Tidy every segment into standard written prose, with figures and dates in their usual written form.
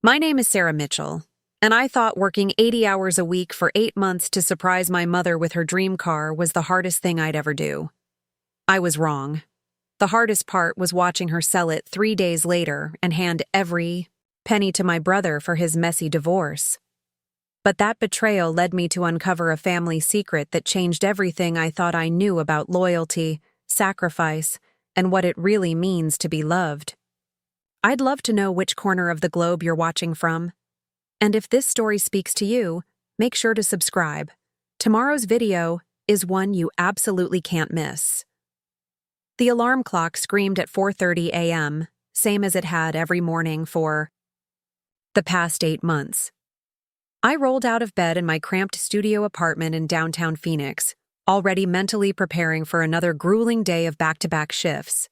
My name is Sarah Mitchell, and I thought working 80 hours a week for 8 months to surprise my mother with her dream car was the hardest thing I'd ever do. I was wrong. The hardest part was watching her sell it 3 days later and hand every penny to my brother for his messy divorce. But that betrayal led me to uncover a family secret that changed everything I thought I knew about loyalty, sacrifice, and what it really means to be loved. I'd love to know which corner of the globe you're watching from. And if this story speaks to you, make sure to subscribe. Tomorrow's video is one you absolutely can't miss. The alarm clock screamed at 4:30 a.m., same as it had every morning for the past 8 months. I rolled out of bed in my cramped studio apartment in downtown Phoenix, already mentally preparing for another grueling day of back-to-back shifts.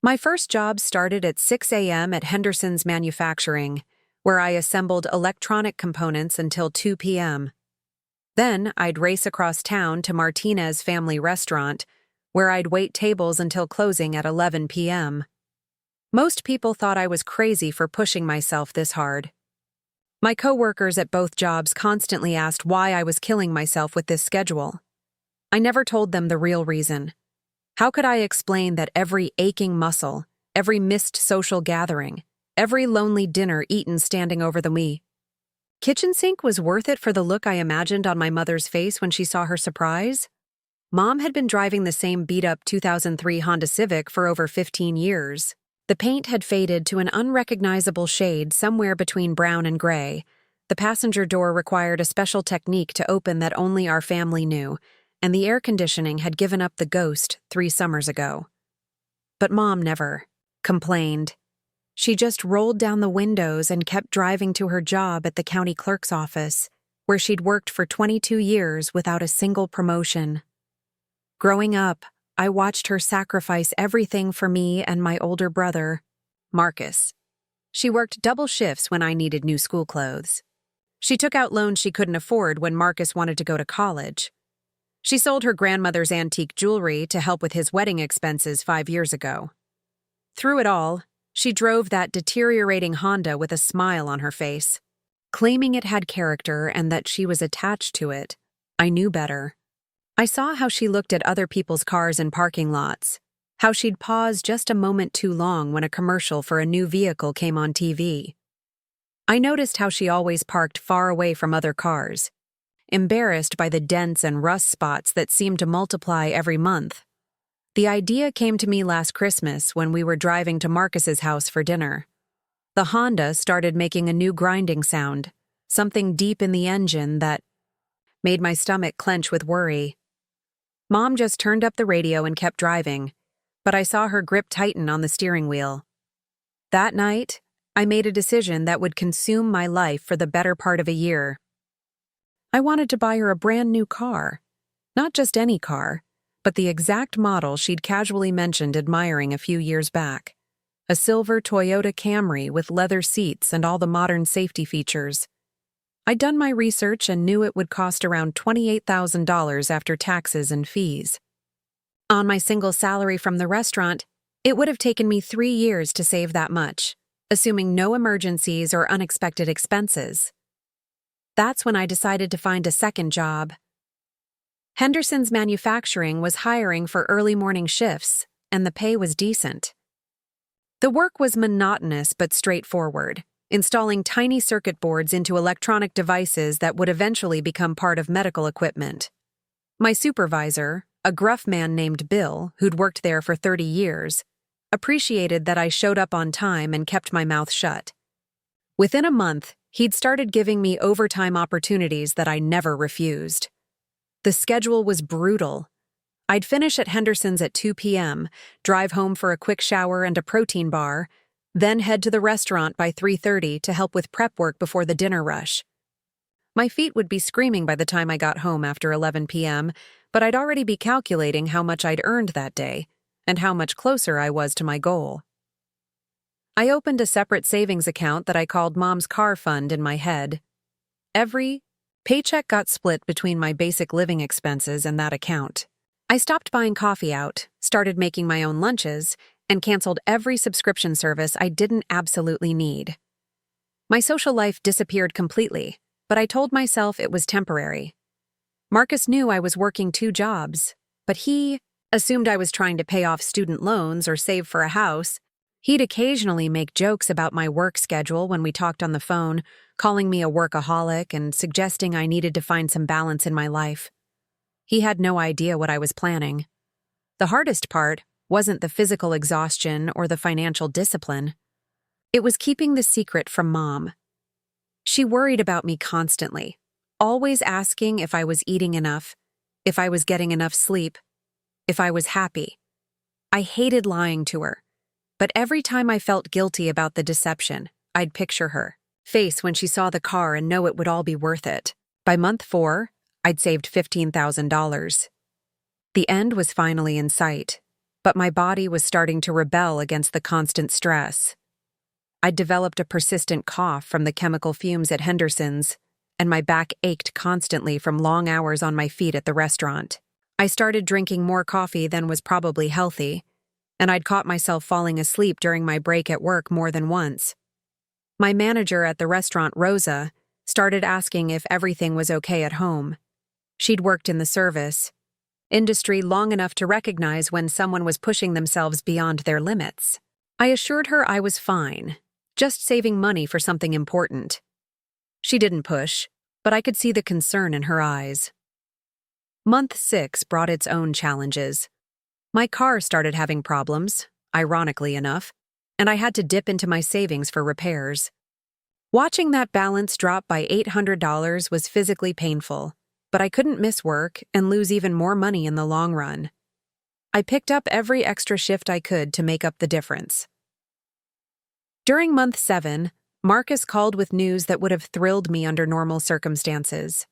My first job started at 6 a.m. at Henderson's Manufacturing, where I assembled electronic components until 2 p.m. Then I'd race across town to Martinez Family Restaurant, where I'd wait tables until closing at 11 p.m. Most people thought I was crazy for pushing myself this hard. My coworkers at both jobs constantly asked why I was killing myself with this schedule. I never told them the real reason. How could I explain that every aching muscle, every missed social gathering, every lonely dinner eaten standing over the kitchen sink was worth it for the look I imagined on my mother's face when she saw her surprise? Mom had been driving the same beat-up 2003 Honda Civic for over 15 years. The paint had faded to an unrecognizable shade somewhere between brown and gray. The passenger door required a special technique to open that only our family knew, and the air conditioning had given up the ghost 3 summers ago. But Mom never complained. She just rolled down the windows and kept driving to her job at the county clerk's office, where she'd worked for 22 years without a single promotion. Growing up, I watched her sacrifice everything for me and my older brother, Marcus. She worked double shifts when I needed new school clothes. She took out loans she couldn't afford when Marcus wanted to go to college. She sold her grandmother's antique jewelry to help with his wedding expenses 5 years ago. Through it all, she drove that deteriorating Honda with a smile on her face. Claiming it had character and that she was attached to it, I knew better. I saw how she looked at other people's cars in parking lots, how she'd pause just a moment too long when a commercial for a new vehicle came on TV. I noticed how she always parked far away from other cars, embarrassed by the dents and rust spots that seemed to multiply every month. The idea came to me last Christmas when we were driving to Marcus's house for dinner. The Honda started making a new grinding sound, something deep in the engine that made my stomach clench with worry. Mom just turned up the radio and kept driving, but I saw her grip tighten on the steering wheel. That night, I made a decision that would consume my life for the better part of a year. I wanted to buy her a brand new car. Not just any car, but the exact model she'd casually mentioned admiring a few years back. A silver Toyota Camry with leather seats and all the modern safety features. I'd done my research and knew it would cost around $28,000 after taxes and fees. On my single salary from the restaurant, it would have taken me 3 years to save that much, assuming no emergencies or unexpected expenses. That's when I decided to find a second job. Henderson's Manufacturing was hiring for early morning shifts, and the pay was decent. The work was monotonous but straightforward, installing tiny circuit boards into electronic devices that would eventually become part of medical equipment. My supervisor, a gruff man named Bill, who'd worked there for 30 years, appreciated that I showed up on time and kept my mouth shut. Within a month, he'd started giving me overtime opportunities that I never refused. The schedule was brutal. I'd finish at Henderson's at 2 p.m., drive home for a quick shower and a protein bar, then head to the restaurant by 3:30 to help with prep work before the dinner rush. My feet would be screaming by the time I got home after 11 p.m., but I'd already be calculating how much I'd earned that day and how much closer I was to my goal. I opened a separate savings account that I called Mom's Car Fund in my head. Every paycheck got split between my basic living expenses and that account. I stopped buying coffee out, started making my own lunches, and canceled every subscription service I didn't absolutely need. My social life disappeared completely, but I told myself it was temporary. Marcus knew I was working 2 jobs, but he assumed I was trying to pay off student loans or save for a house. He'd occasionally make jokes about my work schedule when we talked on the phone, calling me a workaholic and suggesting I needed to find some balance in my life. He had no idea what I was planning. The hardest part wasn't the physical exhaustion or the financial discipline. It was keeping the secret from Mom. She worried about me constantly, always asking if I was eating enough, if I was getting enough sleep, if I was happy. I hated lying to her, but every time I felt guilty about the deception, I'd picture her face when she saw the car and know it would all be worth it. By month 4, I'd saved $15,000. The end was finally in sight, but my body was starting to rebel against the constant stress. I'd developed a persistent cough from the chemical fumes at Henderson's, and my back ached constantly from long hours on my feet at the restaurant. I started drinking more coffee than was probably healthy, and I'd caught myself falling asleep during my break at work more than once. My manager at the restaurant, Rosa, started asking if everything was okay at home. She'd worked in the service industry long enough to recognize when someone was pushing themselves beyond their limits. I assured her I was fine, just saving money for something important. She didn't push, but I could see the concern in her eyes. Month 6 brought its own challenges. My car started having problems, ironically enough, and I had to dip into my savings for repairs. Watching that balance drop by $800 was physically painful, but I couldn't miss work and lose even more money in the long run. I picked up every extra shift I could to make up the difference. During month 7, Marcus called with news that would have thrilled me under normal circumstances.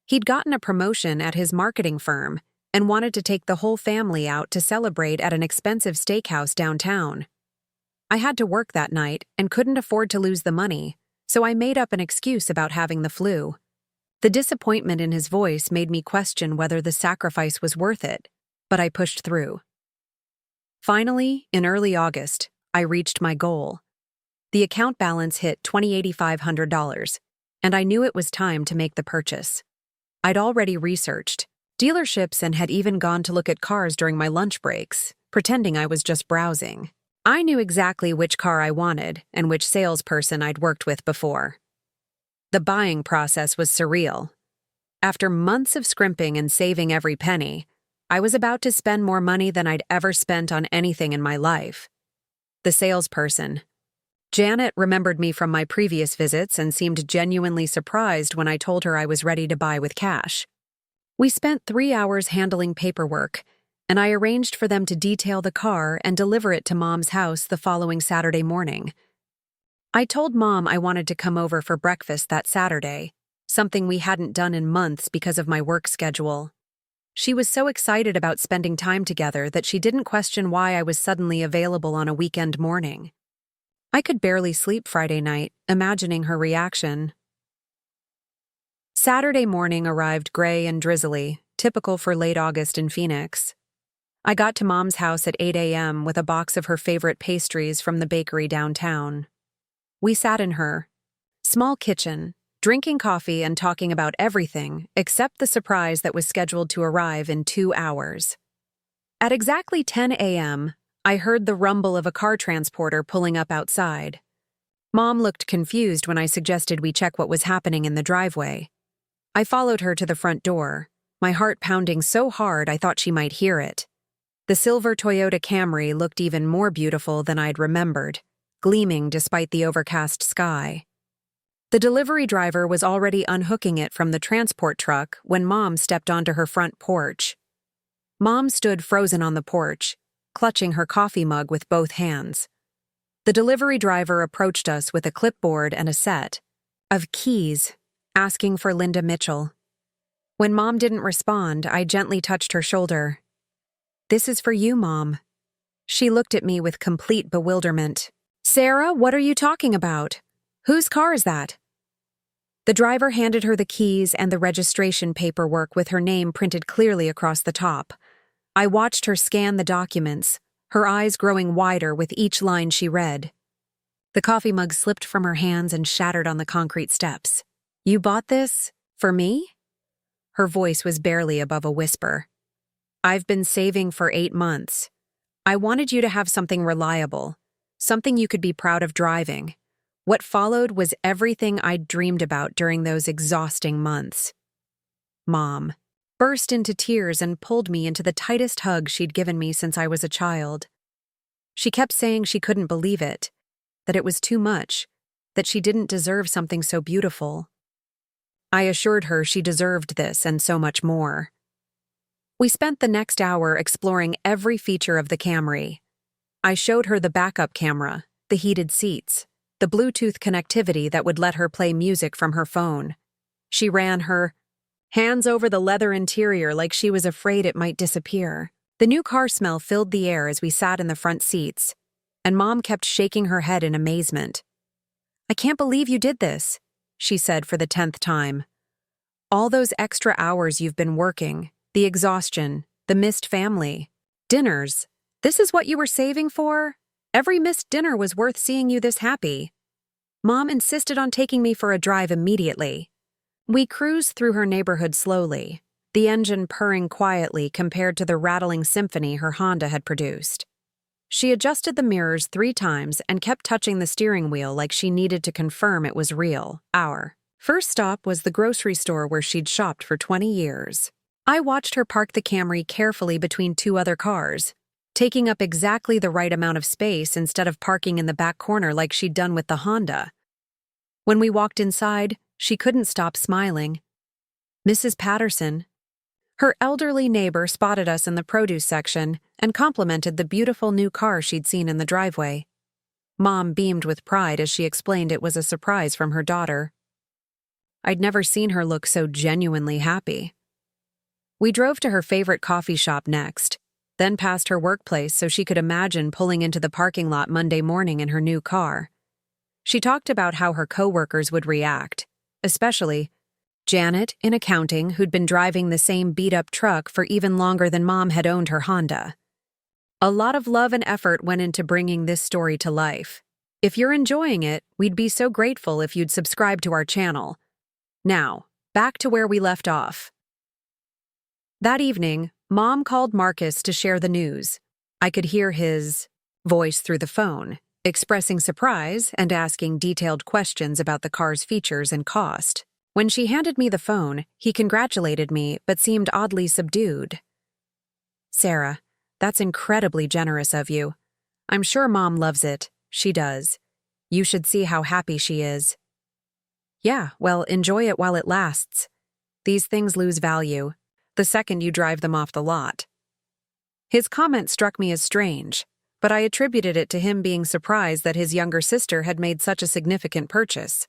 He'd gotten a promotion at his marketing firm and wanted to take the whole family out to celebrate at an expensive steakhouse downtown. I had to work that night and couldn't afford to lose the money, so I made up an excuse about having the flu. The disappointment in his voice made me question whether the sacrifice was worth it, but I pushed through. Finally, in early August, I reached my goal. The account balance hit $2,800, and I knew it was time to make the purchase. I'd already researched dealerships and had even gone to look at cars during my lunch breaks, pretending I was just browsing. I knew exactly which car I wanted and which salesperson I'd worked with before. The buying process was surreal. After months of scrimping and saving every penny, I was about to spend more money than I'd ever spent on anything in my life. The salesperson, Janet, remembered me from my previous visits and seemed genuinely surprised when I told her I was ready to buy with cash. We spent 3 hours handling paperwork, and I arranged for them to detail the car and deliver it to Mom's house the following Saturday morning. I told Mom I wanted to come over for breakfast that Saturday, something we hadn't done in months because of my work schedule. She was so excited about spending time together that she didn't question why I was suddenly available on a weekend morning. I could barely sleep Friday night, imagining her reaction. Saturday morning arrived gray and drizzly, typical for late August in Phoenix. I got to Mom's house at 8 a.m. with a box of her favorite pastries from the bakery downtown. We sat in her small kitchen, drinking coffee and talking about everything except the surprise that was scheduled to arrive in 2 hours. At exactly 10 a.m., I heard the rumble of a car transporter pulling up outside. Mom looked confused when I suggested we check what was happening in the driveway. I followed her to the front door, my heart pounding so hard I thought she might hear it. The silver Toyota Camry looked even more beautiful than I'd remembered, gleaming despite the overcast sky. The delivery driver was already unhooking it from the transport truck when Mom stepped onto her front porch. Mom stood frozen on the porch, clutching her coffee mug with both hands. The delivery driver approached us with a clipboard and a set of keys, asking for Linda Mitchell. When Mom didn't respond, I gently touched her shoulder. "This is for you, Mom." She looked at me with complete bewilderment. "Sarah, what are you talking about? Whose car is that?" The driver handed her the keys and the registration paperwork with her name printed clearly across the top. I watched her scan the documents, her eyes growing wider with each line she read. The coffee mug slipped from her hands and shattered on the concrete steps. "You bought this? For me?" Her voice was barely above a whisper. "I've been saving for 8 months. I wanted you to have something reliable, something you could be proud of driving." What followed was everything I'd dreamed about during those exhausting months. Mom burst into tears and pulled me into the tightest hug she'd given me since I was a child. She kept saying she couldn't believe it, that it was too much, that she didn't deserve something so beautiful. I assured her she deserved this and so much more. We spent the next hour exploring every feature of the Camry. I showed her the backup camera, the heated seats, the Bluetooth connectivity that would let her play music from her phone. She ran her hands over the leather interior like she was afraid it might disappear. The new car smell filled the air as we sat in the front seats, and Mom kept shaking her head in amazement. "I can't believe you did this," she said for the 10th time. "All those extra hours you've been working, the exhaustion, the missed family, dinners. This is what you were saving for? Every missed dinner was worth seeing you this happy." Mom insisted on taking me for a drive immediately. We cruised through her neighborhood slowly, the engine purring quietly compared to the rattling symphony her Honda had produced. She adjusted the mirrors 3 times and kept touching the steering wheel like she needed to confirm it was real. Our first stop was the grocery store where she'd shopped for 20 years. I watched her park the Camry carefully between 2 other cars, taking up exactly the right amount of space instead of parking in the back corner like she'd done with the Honda. When we walked inside, she couldn't stop smiling. Mrs. Patterson, her elderly neighbor, spotted us in the produce section and complimented the beautiful new car she'd seen in the driveway. Mom beamed with pride as she explained it was a surprise from her daughter. I'd never seen her look so genuinely happy. We drove to her favorite coffee shop next, then past her workplace so she could imagine pulling into the parking lot Monday morning in her new car. She talked about how her coworkers would react, especially Janet in accounting, who'd been driving the same beat-up truck for even longer than Mom had owned her Honda. A lot of love and effort went into bringing this story to life. If you're enjoying it, we'd be so grateful if you'd subscribe to our channel. Now, back to where we left off. That evening, Mom called Marcus to share the news. I could hear his voice through the phone, expressing surprise and asking detailed questions about the car's features and cost. When she handed me the phone, he congratulated me but seemed oddly subdued. "Sarah, that's incredibly generous of you. I'm sure Mom loves it. She does. You should see how happy she is." "Yeah, well, enjoy it while it lasts. These things lose value the second you drive them off the lot." His comment struck me as strange, but I attributed it to him being surprised that his younger sister had made such a significant purchase.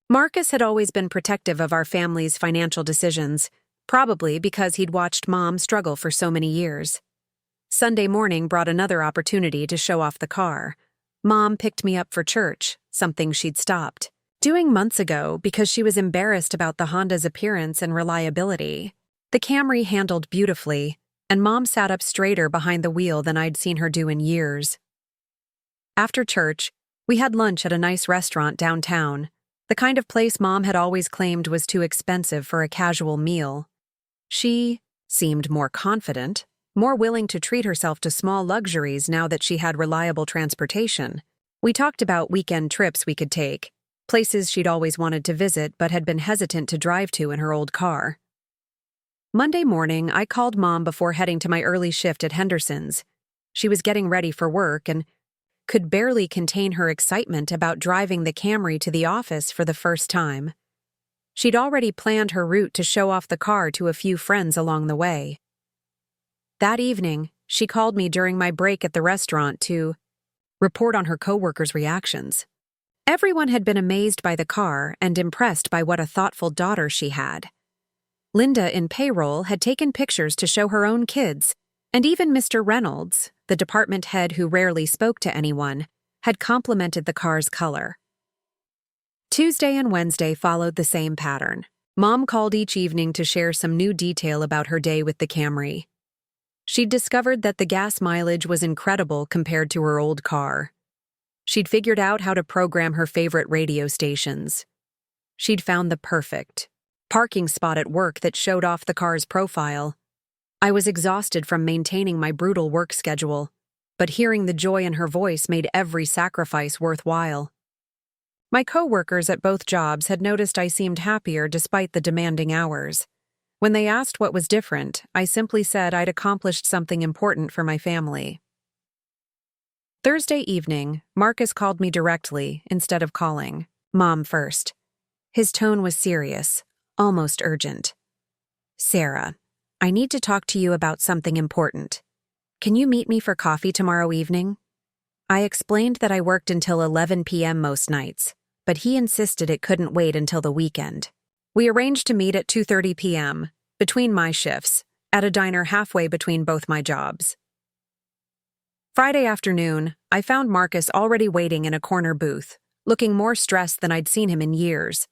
Marcus had always been protective of our family's financial decisions, probably because he'd watched Mom struggle for so many years. Sunday morning brought another opportunity to show off the car. Mom picked me up for church, something she'd stopped doing months ago because she was embarrassed about the Honda's appearance and reliability. The Camry handled beautifully, and Mom sat up straighter behind the wheel than I'd seen her do in years. After church, we had lunch at a nice restaurant downtown, the kind of place Mom had always claimed was too expensive for a casual meal. She seemed more confident, more willing to treat herself to small luxuries now that she had reliable transportation. We talked about weekend trips we could take, places she'd always wanted to visit but had been hesitant to drive to in her old car. Monday morning, I called Mom before heading to my early shift at Henderson's. She was getting ready for work and could barely contain her excitement about driving the Camry to the office for the first time. She'd already planned her route to show off the car to a few friends along the way. That evening, she called me during my break at the restaurant to report on her coworkers' reactions. Everyone had been amazed by the car and impressed by what a thoughtful daughter she had. Linda in payroll had taken pictures to show her own kids, and even Mr. Reynolds, the department head who rarely spoke to anyone, had complimented the car's color. Tuesday and Wednesday followed the same pattern. Mom called each evening to share some new detail about her day with the Camry. She'd discovered that the gas mileage was incredible compared to her old car. She'd figured out how to program her favorite radio stations. She'd found the perfect parking spot at work that showed off the car's profile. I was exhausted from maintaining my brutal work schedule, but hearing the joy in her voice made every sacrifice worthwhile. My co-workers at both jobs had noticed I seemed happier despite the demanding hours. When they asked what was different, I simply said I'd accomplished something important for my family. Thursday evening, Marcus called me directly instead of calling Mom first. His tone was serious, almost urgent. "Sarah, I need to talk to you about something important. Can you meet me for coffee tomorrow evening?" I explained that I worked until 11 p.m. most nights, but he insisted it couldn't wait until the weekend. We arranged to meet at 2:30 p.m., between my shifts, at a diner halfway between both my jobs. Friday afternoon, I found Marcus already waiting in a corner booth, looking more stressed than I'd seen him in years.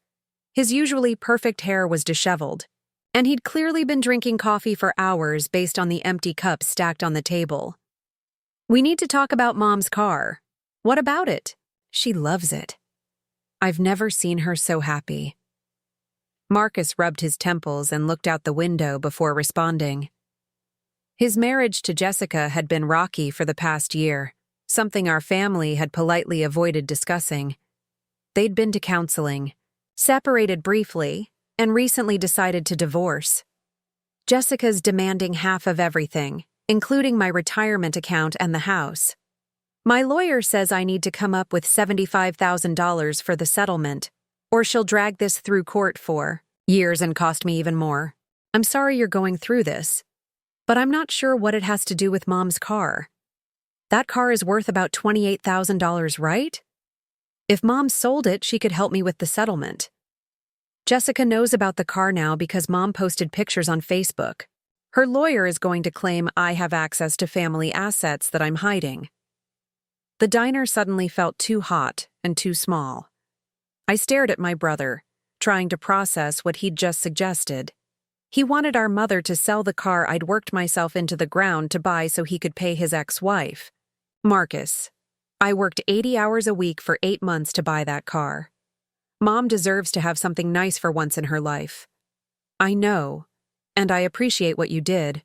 His usually perfect hair was disheveled, and he'd clearly been drinking coffee for hours based on the empty cups stacked on the table. "We need to talk about Mom's car." "What about it?" "She loves it." I've never seen her so happy. Marcus rubbed his temples and looked out the window before responding. His marriage to Jessica had been rocky for the past year, something our family had politely avoided discussing. They'd been to counseling, separated briefly, and recently decided to divorce. Jessica's demanding half of everything, including my retirement account and the house. My lawyer says I need to come up with $75,000 for the settlement, or she'll drag this through court for years and cost me even more. I'm sorry you're going through this, but I'm not sure what it has to do with Mom's car. That car is worth about $28,000, right? If Mom sold it, she could help me with the settlement. Jessica knows about the car now because Mom posted pictures on Facebook. Her lawyer is going to claim I have access to family assets that I'm hiding. The diner suddenly felt too hot and too small. I stared at my brother, trying to process what he'd just suggested. He wanted our mother to sell the car I'd worked myself into the ground to buy so he could pay his ex-wife. "Marcus, I worked 80 hours a week for 8 months to buy that car. Mom deserves to have something nice for once in her life. I know, and I appreciate what you did,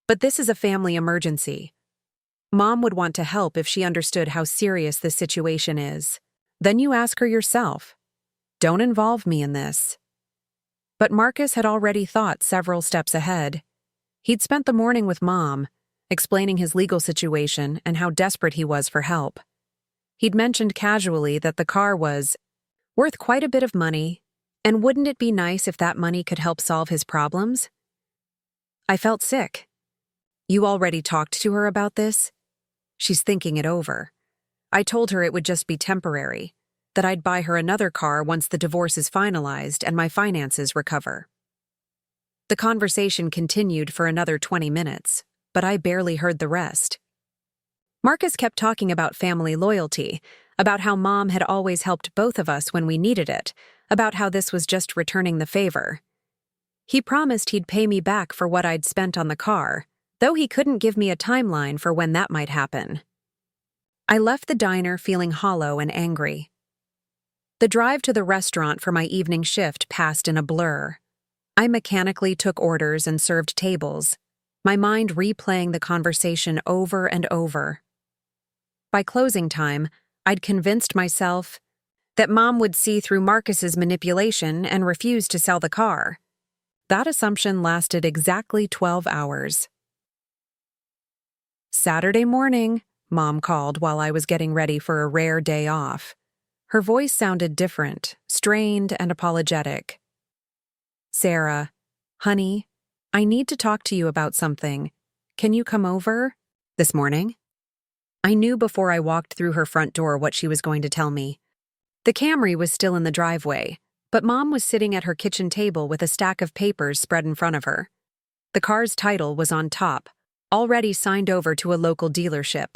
but this is a family emergency. Mom would want to help if she understood how serious this situation is. Then you ask her yourself. Don't involve me in this." But Marcus had already thought several steps ahead. He'd spent the morning with Mom, explaining his legal situation and how desperate he was for help. He'd mentioned casually that the car was worth quite a bit of money, and wouldn't it be nice if that money could help solve his problems? I felt sick. "You already talked to her about this?" "She's thinking it over. I told her it would just be temporary, that I'd buy her another car once the divorce is finalized and my finances recover." The conversation continued for another 20 minutes, but I barely heard the rest. Marcus kept talking about family loyalty, about how Mom had always helped both of us when we needed it, about how this was just returning the favor. He promised he'd pay me back for what I'd spent on the car, though he couldn't give me a timeline for when that might happen. I left the diner feeling hollow and angry. The drive to the restaurant for my evening shift passed in a blur. I mechanically took orders and served tables, my mind replaying the conversation over and over. By closing time, I'd convinced myself that Mom would see through Marcus's manipulation and refuse to sell the car. That assumption lasted exactly 12 hours. Saturday morning, Mom called while I was getting ready for a rare day off. Her voice sounded different, strained and apologetic. "Sarah, honey, I need to talk to you about something. Can you come over this morning?" I knew before I walked through her front door what she was going to tell me. The Camry was still in the driveway, but Mom was sitting at her kitchen table with a stack of papers spread in front of her. The car's title was on top, already signed over to a local dealership.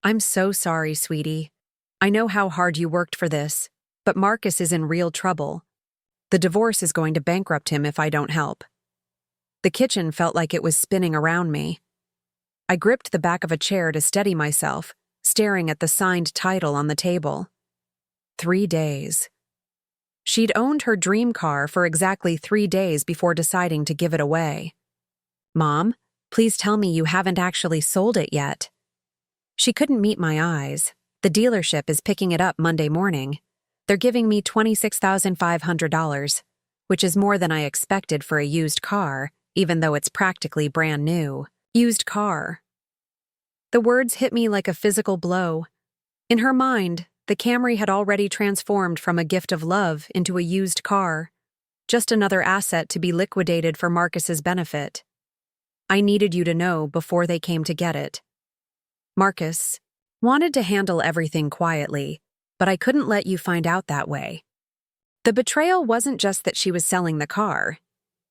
"I'm so sorry, sweetie. I know how hard you worked for this, but Marcus is in real trouble. The divorce is going to bankrupt him if I don't help." The kitchen felt like it was spinning around me. I gripped the back of a chair to steady myself, staring at the signed title on the table. 3 days. She'd owned her dream car for exactly 3 days before deciding to give it away. "Mom, please tell me you haven't actually sold it yet." She couldn't meet my eyes. "The dealership is picking it up Monday morning. They're giving me $26,500, which is more than I expected for a used car, even though it's practically brand new." Used car. The words hit me like a physical blow. In her mind, the Camry had already transformed from a gift of love into a used car, just another asset to be liquidated for Marcus's benefit. I needed you to know before they came to get it. Marcus wanted to handle everything quietly, but I couldn't let you find out that way. The betrayal wasn't just that she was selling the car.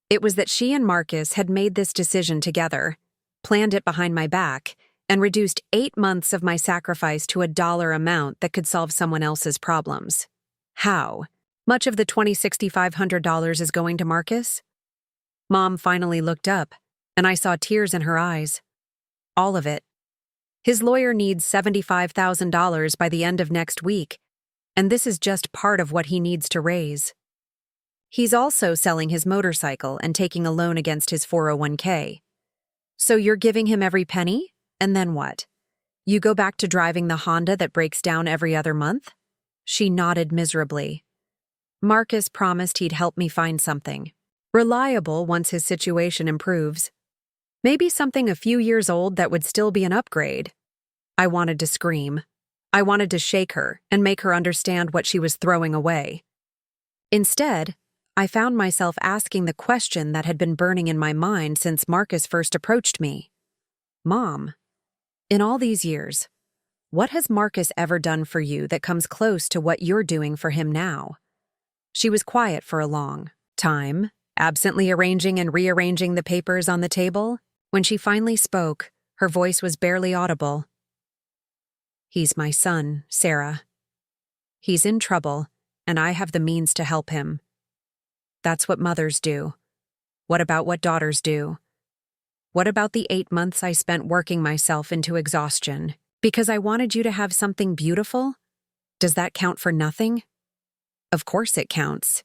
It was that she and Marcus had made this decision together, planned it behind my back, and reduced 8 months of my sacrifice to a dollar amount that could solve someone else's problems. How? Much of the $20,600 is going to Marcus? Mom finally looked up, and I saw tears in her eyes. All of it. His lawyer needs $75,000 by the end of next week, and this is just part of what he needs to raise. He's also selling his motorcycle and taking a loan against his 401k. So you're giving him every penny? And then what? You go back to driving the Honda that breaks down every other month? She nodded miserably. Marcus promised he'd help me find something reliable once his situation improves. Maybe something a few years old that would still be an upgrade. I wanted to scream. I wanted to shake her and make her understand what she was throwing away. Instead, I found myself asking the question that had been burning in my mind since Marcus first approached me. Mom, in all these years, what has Marcus ever done for you that comes close to what you're doing for him now? She was quiet for a long time, absently arranging and rearranging the papers on the table. When she finally spoke, her voice was barely audible. "He's my son, Sarah. He's in trouble, and I have the means to help him. That's what mothers do. What about what daughters do? What about the 8 months I spent working myself into exhaustion because I wanted you to have something beautiful? Does that count for nothing?" Of course it counts.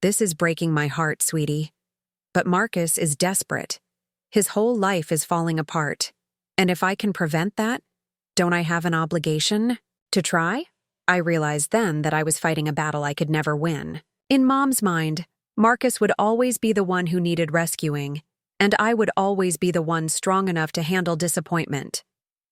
This is breaking my heart, sweetie. But Marcus is desperate. His whole life is falling apart. And if I can prevent that, don't I have an obligation to try? I realized then that I was fighting a battle I could never win. In Mom's mind, Marcus would always be the one who needed rescuing, and I would always be the one strong enough to handle disappointment.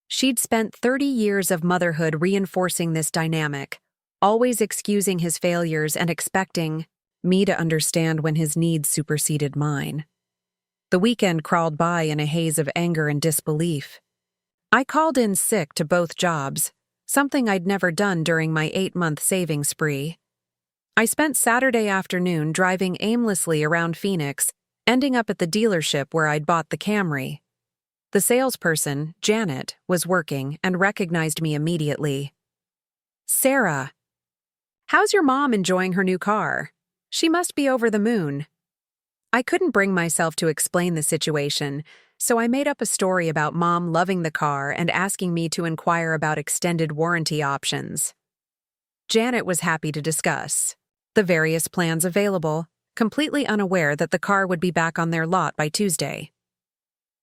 She'd spent 30 years of motherhood reinforcing this dynamic, always excusing his failures and expecting me to understand when his needs superseded mine. The weekend crawled by in a haze of anger and disbelief. I called in sick to both jobs, something I'd never done during my 8-month saving spree. I spent Saturday afternoon driving aimlessly around Phoenix, ending up at the dealership where I'd bought the Camry. The salesperson, Janet, was working and recognized me immediately. "Sarah, how's your mom enjoying her new car? She must be over the moon." I couldn't bring myself to explain the situation, so I made up a story about Mom loving the car and asking me to inquire about extended warranty options. Janet was happy to discuss the various plans available, completely unaware that the car would be back on their lot by Tuesday.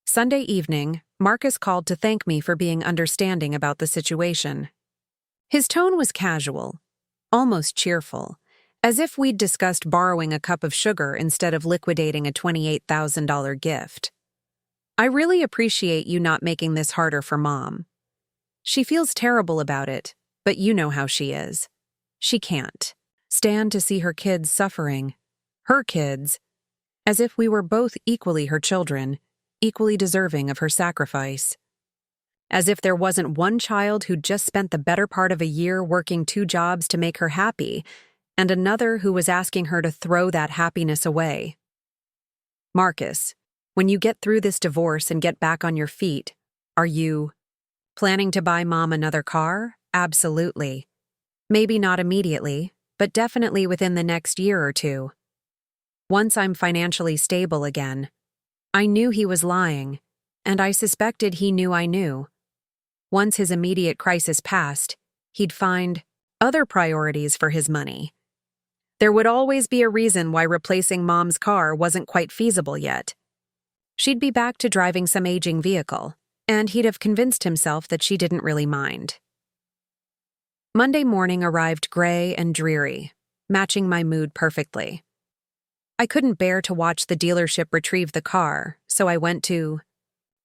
Sunday evening, Marcus called to thank me for being understanding about the situation. His tone was casual, almost cheerful, as if we'd discussed borrowing a cup of sugar instead of liquidating a $28,000 gift. "I really appreciate you not making this harder for Mom. She feels terrible about it, but you know how she is. She can't stand to see her kids suffering. Her kids, as if we were both equally her children, equally deserving of her sacrifice. As if there wasn't one child who'd just spent the better part of a year working 2 jobs to make her happy, and another who was asking her to throw that happiness away. Marcus, when you get through this divorce and get back on your feet, are you planning to buy Mom another car? Absolutely. Maybe not immediately, but definitely within the next year or 2. Once I'm financially stable again." I knew he was lying, and I suspected he knew I knew. once his immediate crisis passed, he'd find other priorities for his money. There would always be a reason why replacing Mom's car wasn't quite feasible yet. She'd be back to driving some aging vehicle, and he'd have convinced himself that she didn't really mind. Monday morning arrived gray and dreary, matching my mood perfectly. I couldn't bear to watch the dealership retrieve the car, so I went to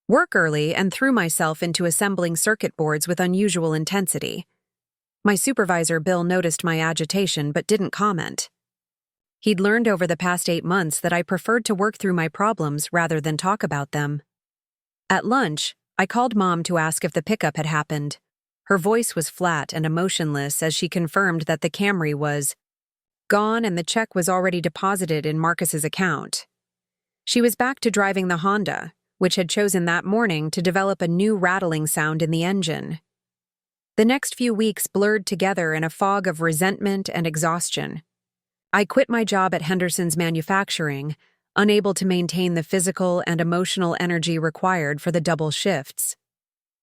work early and threw myself into assembling circuit boards with unusual intensity. My supervisor, Bill, noticed my agitation but didn't comment. He'd learned over the past 8 months that I preferred to work through my problems rather than talk about them. At lunch, I called Mom to ask if the pickup had happened. Her voice was flat and emotionless as she confirmed that the Camry was gone and the check was already deposited in Marcus's account. She was back to driving the Honda, which had chosen that morning to develop a new rattling sound in the engine. The next few weeks blurred together in a fog of resentment and exhaustion. I quit my job at Henderson's Manufacturing, unable to maintain the physical and emotional energy required for the double shifts.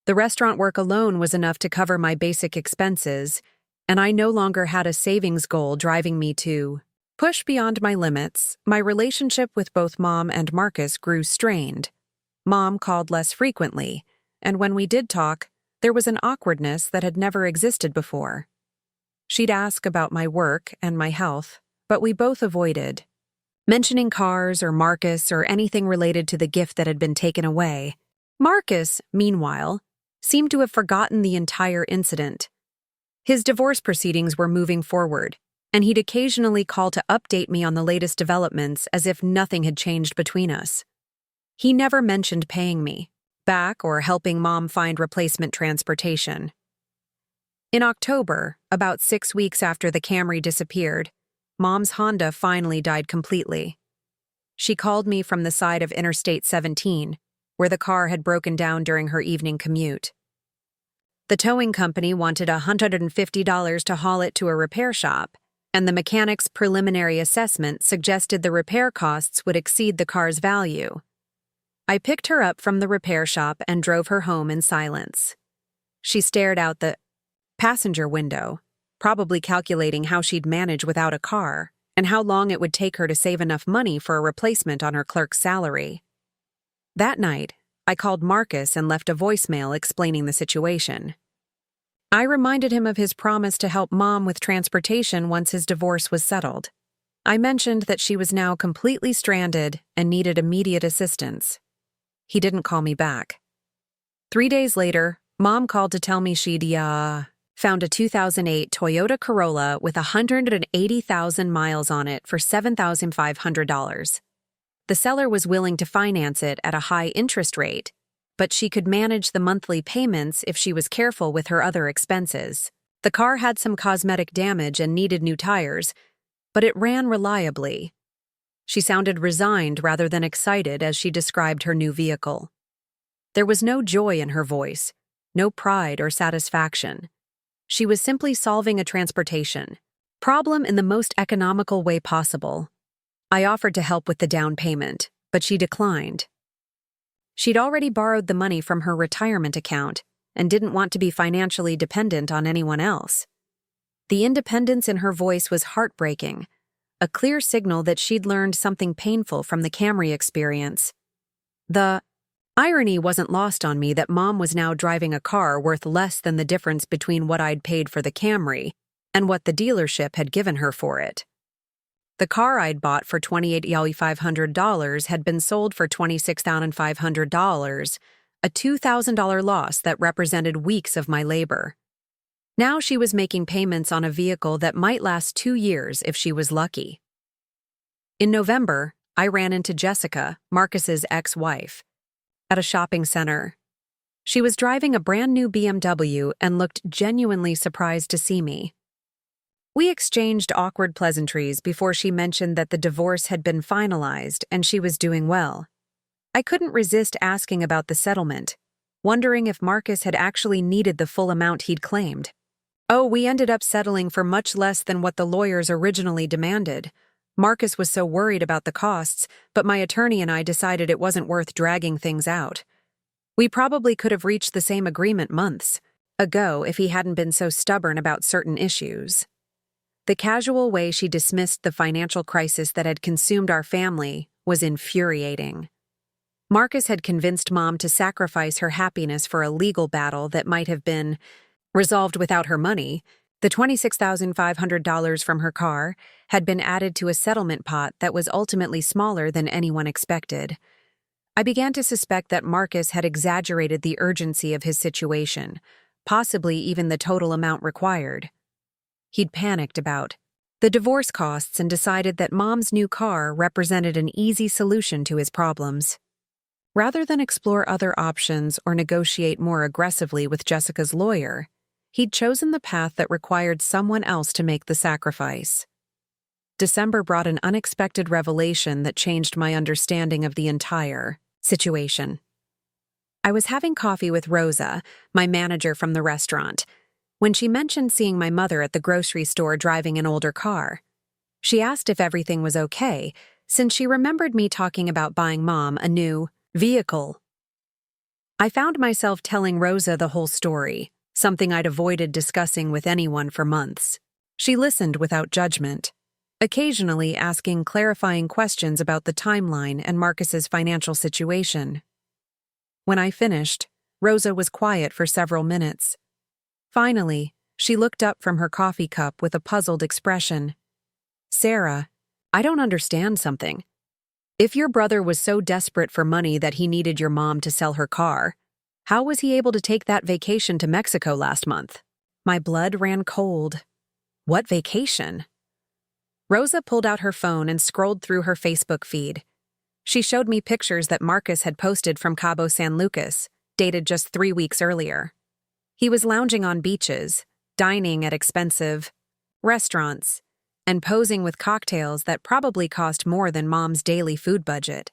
The restaurant work alone was enough to cover my basic expenses, and I no longer had a savings goal driving me to push beyond my limits. My relationship with both Mom and Marcus grew strained. Mom called less frequently, and when we did talk, there was an awkwardness that had never existed before. She'd ask about my work and my health, but we both avoided mentioning cars or Marcus or anything related to the gift that had been taken away. Marcus, meanwhile, seemed to have forgotten the entire incident. His divorce proceedings were moving forward, and he'd occasionally call to update me on the latest developments as if nothing had changed between us. He never mentioned paying me back or helping Mom find replacement transportation. In October, about 6 weeks after the Camry disappeared, Mom's Honda finally died completely. She called me from the side of Interstate 17, where the car had broken down during her evening commute. The towing company wanted $150 to haul it to a repair shop, and the mechanic's preliminary assessment suggested the repair costs would exceed the car's value. I picked her up from the repair shop and drove her home in silence. She stared out the passenger window, probably calculating how she'd manage without a car and how long it would take her to save enough money for a replacement on her clerk's salary. That night, I called Marcus and left a voicemail explaining the situation. I reminded him of his promise to help Mom with transportation once his divorce was settled. I mentioned that she was now completely stranded and needed immediate assistance. He didn't call me back. 3 days later, Mom called to tell me she'd found a 2008 Toyota Corolla with 180,000 miles on it for $7,500. The seller was willing to finance it at a high interest rate, but she could manage the monthly payments if she was careful with her other expenses. The car had some cosmetic damage and needed new tires, but it ran reliably. She sounded resigned rather than excited as she described her new vehicle. There was no joy in her voice, no pride or satisfaction. She was simply solving a transportation problem in the most economical way possible. I offered to help with the down payment, but she declined. She'd already borrowed the money from her retirement account and didn't want to be financially dependent on anyone else. The independence in her voice was heartbreaking, a clear signal that she'd learned something painful from the Camry experience. The irony wasn't lost on me that Mom was now driving a car worth less than the difference between what I'd paid for the Camry and what the dealership had given her for it. The car I'd bought for $28,500 had been sold for $26,500, a $2,000 loss that represented weeks of my labor. Now she was making payments on a vehicle that might last 2 years if she was lucky. In November, I ran into Jessica, Marcus's ex-wife, at a shopping center. She was driving a brand new BMW and looked genuinely surprised to see me. We exchanged awkward pleasantries before she mentioned that the divorce had been finalized and she was doing well. I couldn't resist asking about the settlement, wondering if Marcus had actually needed the full amount he'd claimed. Oh, we ended up settling for much less than what the lawyers originally demanded. Marcus was so worried about the costs, but my attorney and I decided it wasn't worth dragging things out. We probably could have reached the same agreement months ago if he hadn't been so stubborn about certain issues. The casual way she dismissed the financial crisis that had consumed our family was infuriating. Marcus had convinced Mom to sacrifice her happiness for a legal battle that might have been resolved without her money. The $26,500 from her car had been added to a settlement pot that was ultimately smaller than anyone expected. I began to suspect that Marcus had exaggerated the urgency of his situation, possibly even the total amount required. He'd panicked about the divorce costs and decided that Mom's new car represented an easy solution to his problems. Rather than explore other options or negotiate more aggressively with Jessica's lawyer, he'd chosen the path that required someone else to make the sacrifice. December brought an unexpected revelation that changed my understanding of the entire situation. I was having coffee with Rosa, my manager from the restaurant, when she mentioned seeing my mother at the grocery store driving an older car. She asked if everything was okay, since she remembered me talking about buying Mom a new vehicle. I found myself telling Rosa the whole story, something I'd avoided discussing with anyone for months. She listened without judgment, occasionally asking clarifying questions about the timeline and Marcus's financial situation. When I finished, Rosa was quiet for several minutes. Finally, she looked up from her coffee cup with a puzzled expression. "Sarah, I don't understand something. If your brother was so desperate for money that he needed your mom to sell her car, how was he able to take that vacation to Mexico last month?" My blood ran cold. What vacation? Rosa pulled out her phone and scrolled through her Facebook feed. She showed me pictures that Marcus had posted from Cabo San Lucas, dated just 3 weeks earlier. He was lounging on beaches, dining at expensive restaurants, and posing with cocktails that probably cost more than Mom's daily food budget.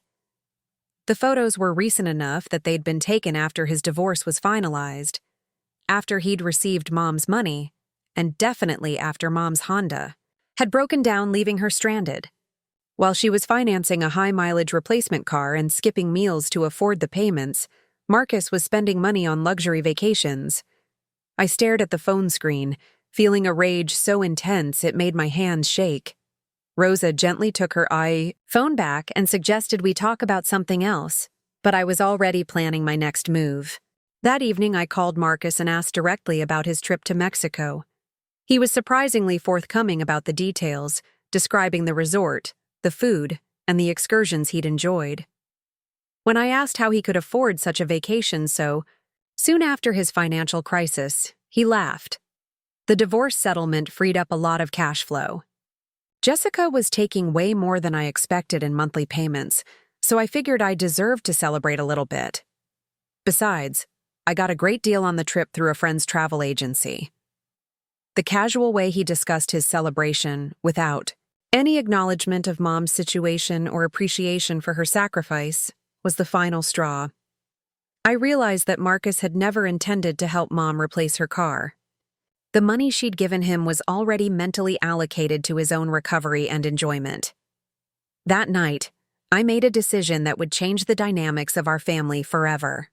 The photos were recent enough that they'd been taken after his divorce was finalized, after he'd received Mom's money, and definitely after Mom's Honda had broken down, leaving her stranded. While she was financing a high-mileage replacement car and skipping meals to afford the payments, Marcus was spending money on luxury vacations. I stared at the phone screen, feeling a rage so intense it made my hands shake. Rosa gently took her iPhone back and suggested we talk about something else, but I was already planning my next move. That evening I called Marcus and asked directly about his trip to Mexico. He was surprisingly forthcoming about the details, describing the resort, the food, and the excursions he'd enjoyed. When I asked how he could afford such a vacation so soon after his financial crisis, he laughed. The divorce settlement freed up a lot of cash flow. Jessica was taking way more than I expected in monthly payments, so I figured I deserved to celebrate a little bit. Besides, I got a great deal on the trip through a friend's travel agency. The casual way he discussed his celebration, without any acknowledgement of Mom's situation or appreciation for her sacrifice, was the final straw. I realized that Marcus had never intended to help Mom replace her car. The money she'd given him was already mentally allocated to his own recovery and enjoyment. That night, I made a decision that would change the dynamics of our family forever.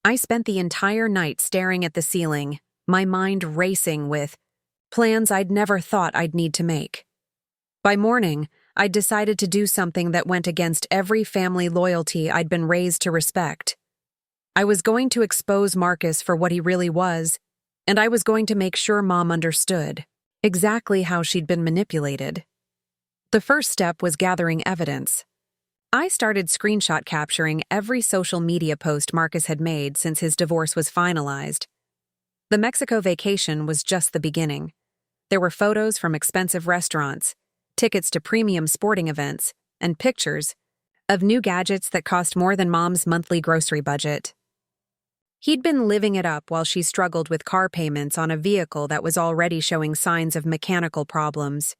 I spent the entire night staring at the ceiling, my mind racing with plans I'd never thought I'd need to make. By morning, I'd decided to do something that went against every family loyalty I'd been raised to respect. I was going to expose Marcus for what he really was, and I was going to make sure Mom understood exactly how she'd been manipulated. The first step was gathering evidence. I started screenshot capturing every social media post Marcus had made since his divorce was finalized. The Mexico vacation was just the beginning. There were photos from expensive restaurants, tickets to premium sporting events, and pictures of new gadgets that cost more than Mom's monthly grocery budget. He'd been living it up while she struggled with car payments on a vehicle that was already showing signs of mechanical problems.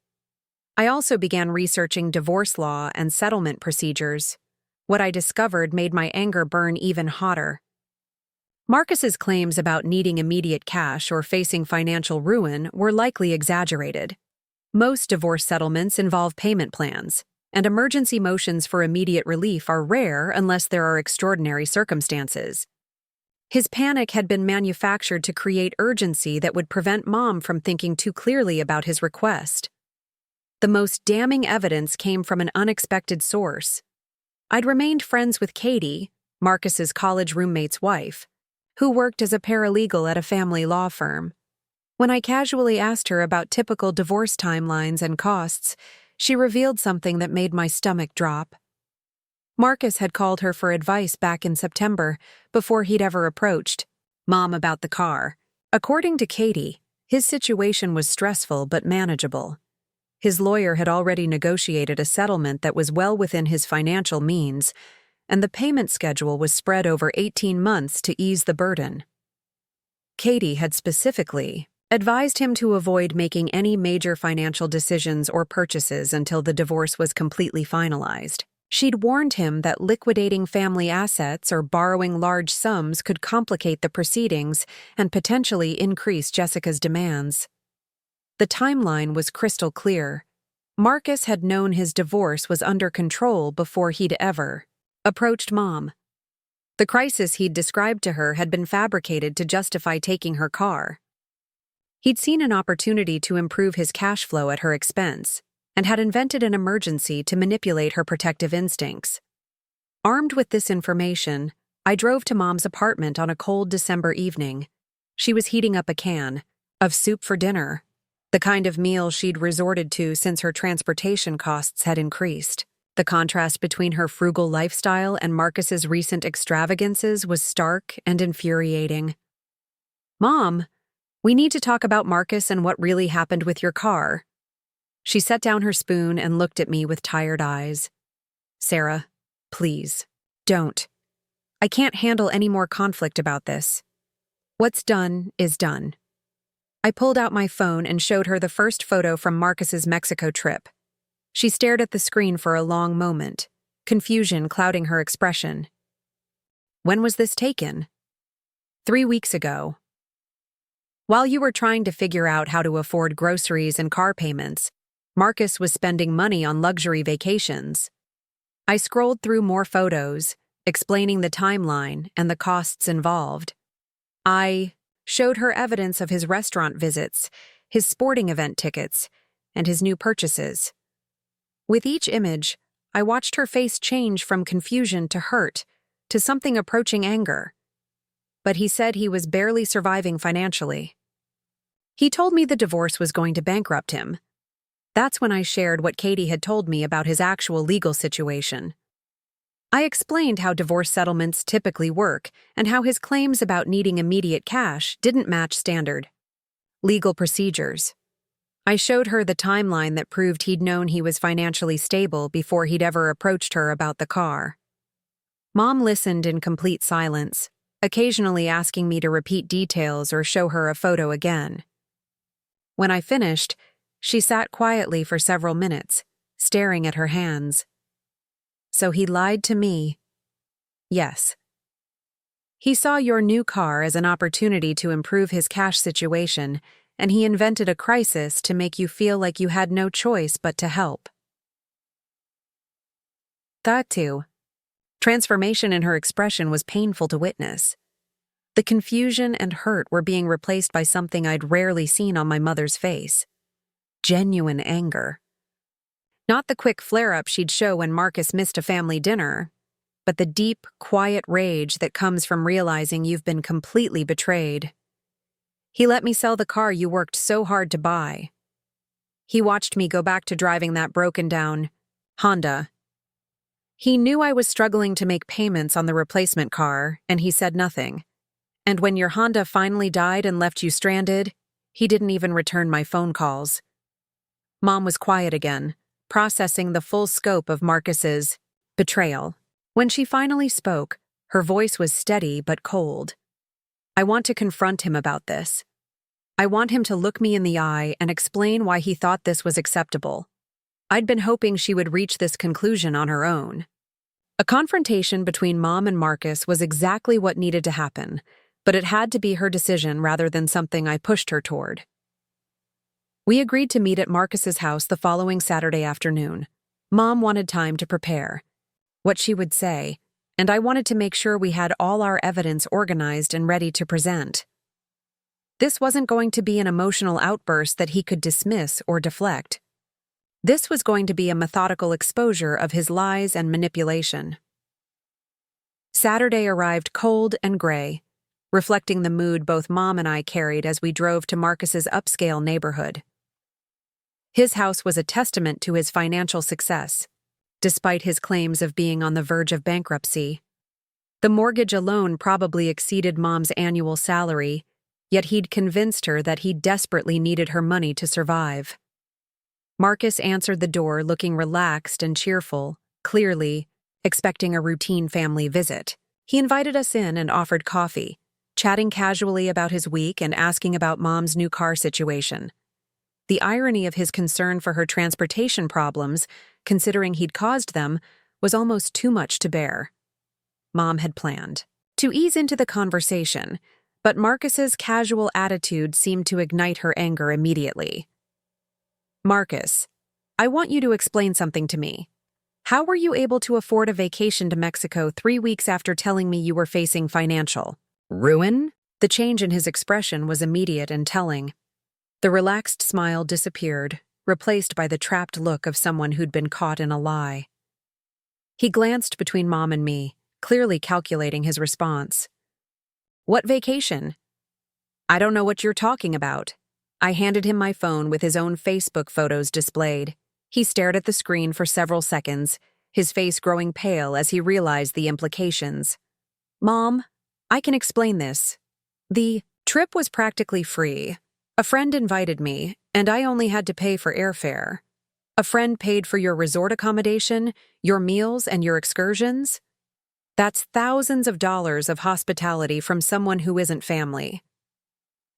I also began researching divorce law and settlement procedures. What I discovered made my anger burn even hotter. Marcus's claims about needing immediate cash or facing financial ruin were likely exaggerated. Most divorce settlements involve payment plans, and emergency motions for immediate relief are rare unless there are extraordinary circumstances. His panic had been manufactured to create urgency that would prevent Mom from thinking too clearly about his request. The most damning evidence came from an unexpected source. I'd remained friends with Katie, Marcus's college roommate's wife, who worked as a paralegal at a family law firm. When I casually asked her about typical divorce timelines and costs, she revealed something that made my stomach drop. Marcus had called her for advice back in September, before he'd ever approached Mom about the car. According to Katie, his situation was stressful but manageable. His lawyer had already negotiated a settlement that was well within his financial means, and the payment schedule was spread over 18 months to ease the burden. Katie had specifically advised him to avoid making any major financial decisions or purchases until the divorce was completely finalized. She'd warned him that liquidating family assets or borrowing large sums could complicate the proceedings and potentially increase Jessica's demands. The timeline was crystal clear. Marcus had known his divorce was under control before he'd ever approached Mom. The crisis he'd described to her had been fabricated to justify taking her car. He'd seen an opportunity to improve his cash flow at her expense, and had invented an emergency to manipulate her protective instincts. Armed with this information, I drove to Mom's apartment on a cold December evening. She was heating up a can of soup for dinner, the kind of meal she'd resorted to since her transportation costs had increased. The contrast between her frugal lifestyle and Marcus's recent extravagances was stark and infuriating. "Mom, we need to talk about Marcus and what really happened with your car." She set down her spoon and looked at me with tired eyes. "Sarah, please, don't. I can't handle any more conflict about this. What's done is done." I pulled out my phone and showed her the first photo from Marcus's Mexico trip. She stared at the screen for a long moment, confusion clouding her expression. "When was this taken?" "3 weeks ago. While you were trying to figure out how to afford groceries and car payments, Marcus was spending money on luxury vacations." I scrolled through more photos, explaining the timeline and the costs involved. I showed her evidence of his restaurant visits, his sporting event tickets, and his new purchases. With each image, I watched her face change from confusion to hurt, to something approaching anger. But he said he was barely surviving financially. He told me the divorce was going to bankrupt him. That's when I shared what Katie had told me about his actual legal situation. I explained how divorce settlements typically work and how his claims about needing immediate cash didn't match standard legal procedures. I showed her the timeline that proved he'd known he was financially stable before he'd ever approached her about the car. Mom listened in complete silence, occasionally asking me to repeat details or show her a photo again. When I finished, she sat quietly for several minutes, staring at her hands. "So he lied to me." "Yes. He saw your new car as an opportunity to improve his cash situation, and he invented a crisis to make you feel like you had no choice but to help." That too. Transformation in her expression was painful to witness. The confusion and hurt were being replaced by something I'd rarely seen on my mother's face. Genuine anger. Not the quick flare-up she'd show when Marcus missed a family dinner, but the deep, quiet rage that comes from realizing you've been completely betrayed. "He let me sell the car you worked so hard to buy. He watched me go back to driving that broken-down Honda. He knew I was struggling to make payments on the replacement car, and he said nothing. And when your Honda finally died and left you stranded, he didn't even return my phone calls." Mom was quiet again, processing the full scope of Marcus's betrayal. When she finally spoke, her voice was steady but cold. "I want to confront him about this. I want him to look me in the eye and explain why he thought this was acceptable." I'd been hoping she would reach this conclusion on her own. A confrontation between Mom and Marcus was exactly what needed to happen, but it had to be her decision rather than something I pushed her toward. We agreed to meet at Marcus's house the following Saturday afternoon. Mom wanted time to prepare, what she would say, and I wanted to make sure we had all our evidence organized and ready to present. This wasn't going to be an emotional outburst that he could dismiss or deflect. This was going to be a methodical exposure of his lies and manipulation. Saturday arrived cold and gray, reflecting the mood both Mom and I carried as we drove to Marcus's upscale neighborhood. His house was a testament to his financial success, despite his claims of being on the verge of bankruptcy. The mortgage alone probably exceeded Mom's annual salary, yet he'd convinced her that he desperately needed her money to survive. Marcus answered the door looking relaxed and cheerful, clearly expecting a routine family visit. He invited us in and offered coffee, chatting casually about his week and asking about Mom's new car situation. The irony of his concern for her transportation problems, considering he'd caused them, was almost too much to bear. Mom had planned to ease into the conversation, but Marcus's casual attitude seemed to ignite her anger immediately. "Marcus, I want you to explain something to me. How were you able to afford a vacation to Mexico 3 weeks after telling me you were facing financial ruin?" The change in his expression was immediate and telling. The relaxed smile disappeared, replaced by the trapped look of someone who'd been caught in a lie. He glanced between Mom and me, clearly calculating his response. "What vacation?" "I don't know what you're talking about." I handed him my phone with his own Facebook photos displayed. He stared at the screen for several seconds, his face growing pale as he realized the implications. "Mom, I can explain this. The trip was practically free. A friend invited me, and I only had to pay for airfare. A friend paid for your resort accommodation, your meals, and your excursions. That's thousands of dollars of hospitality from someone who isn't family."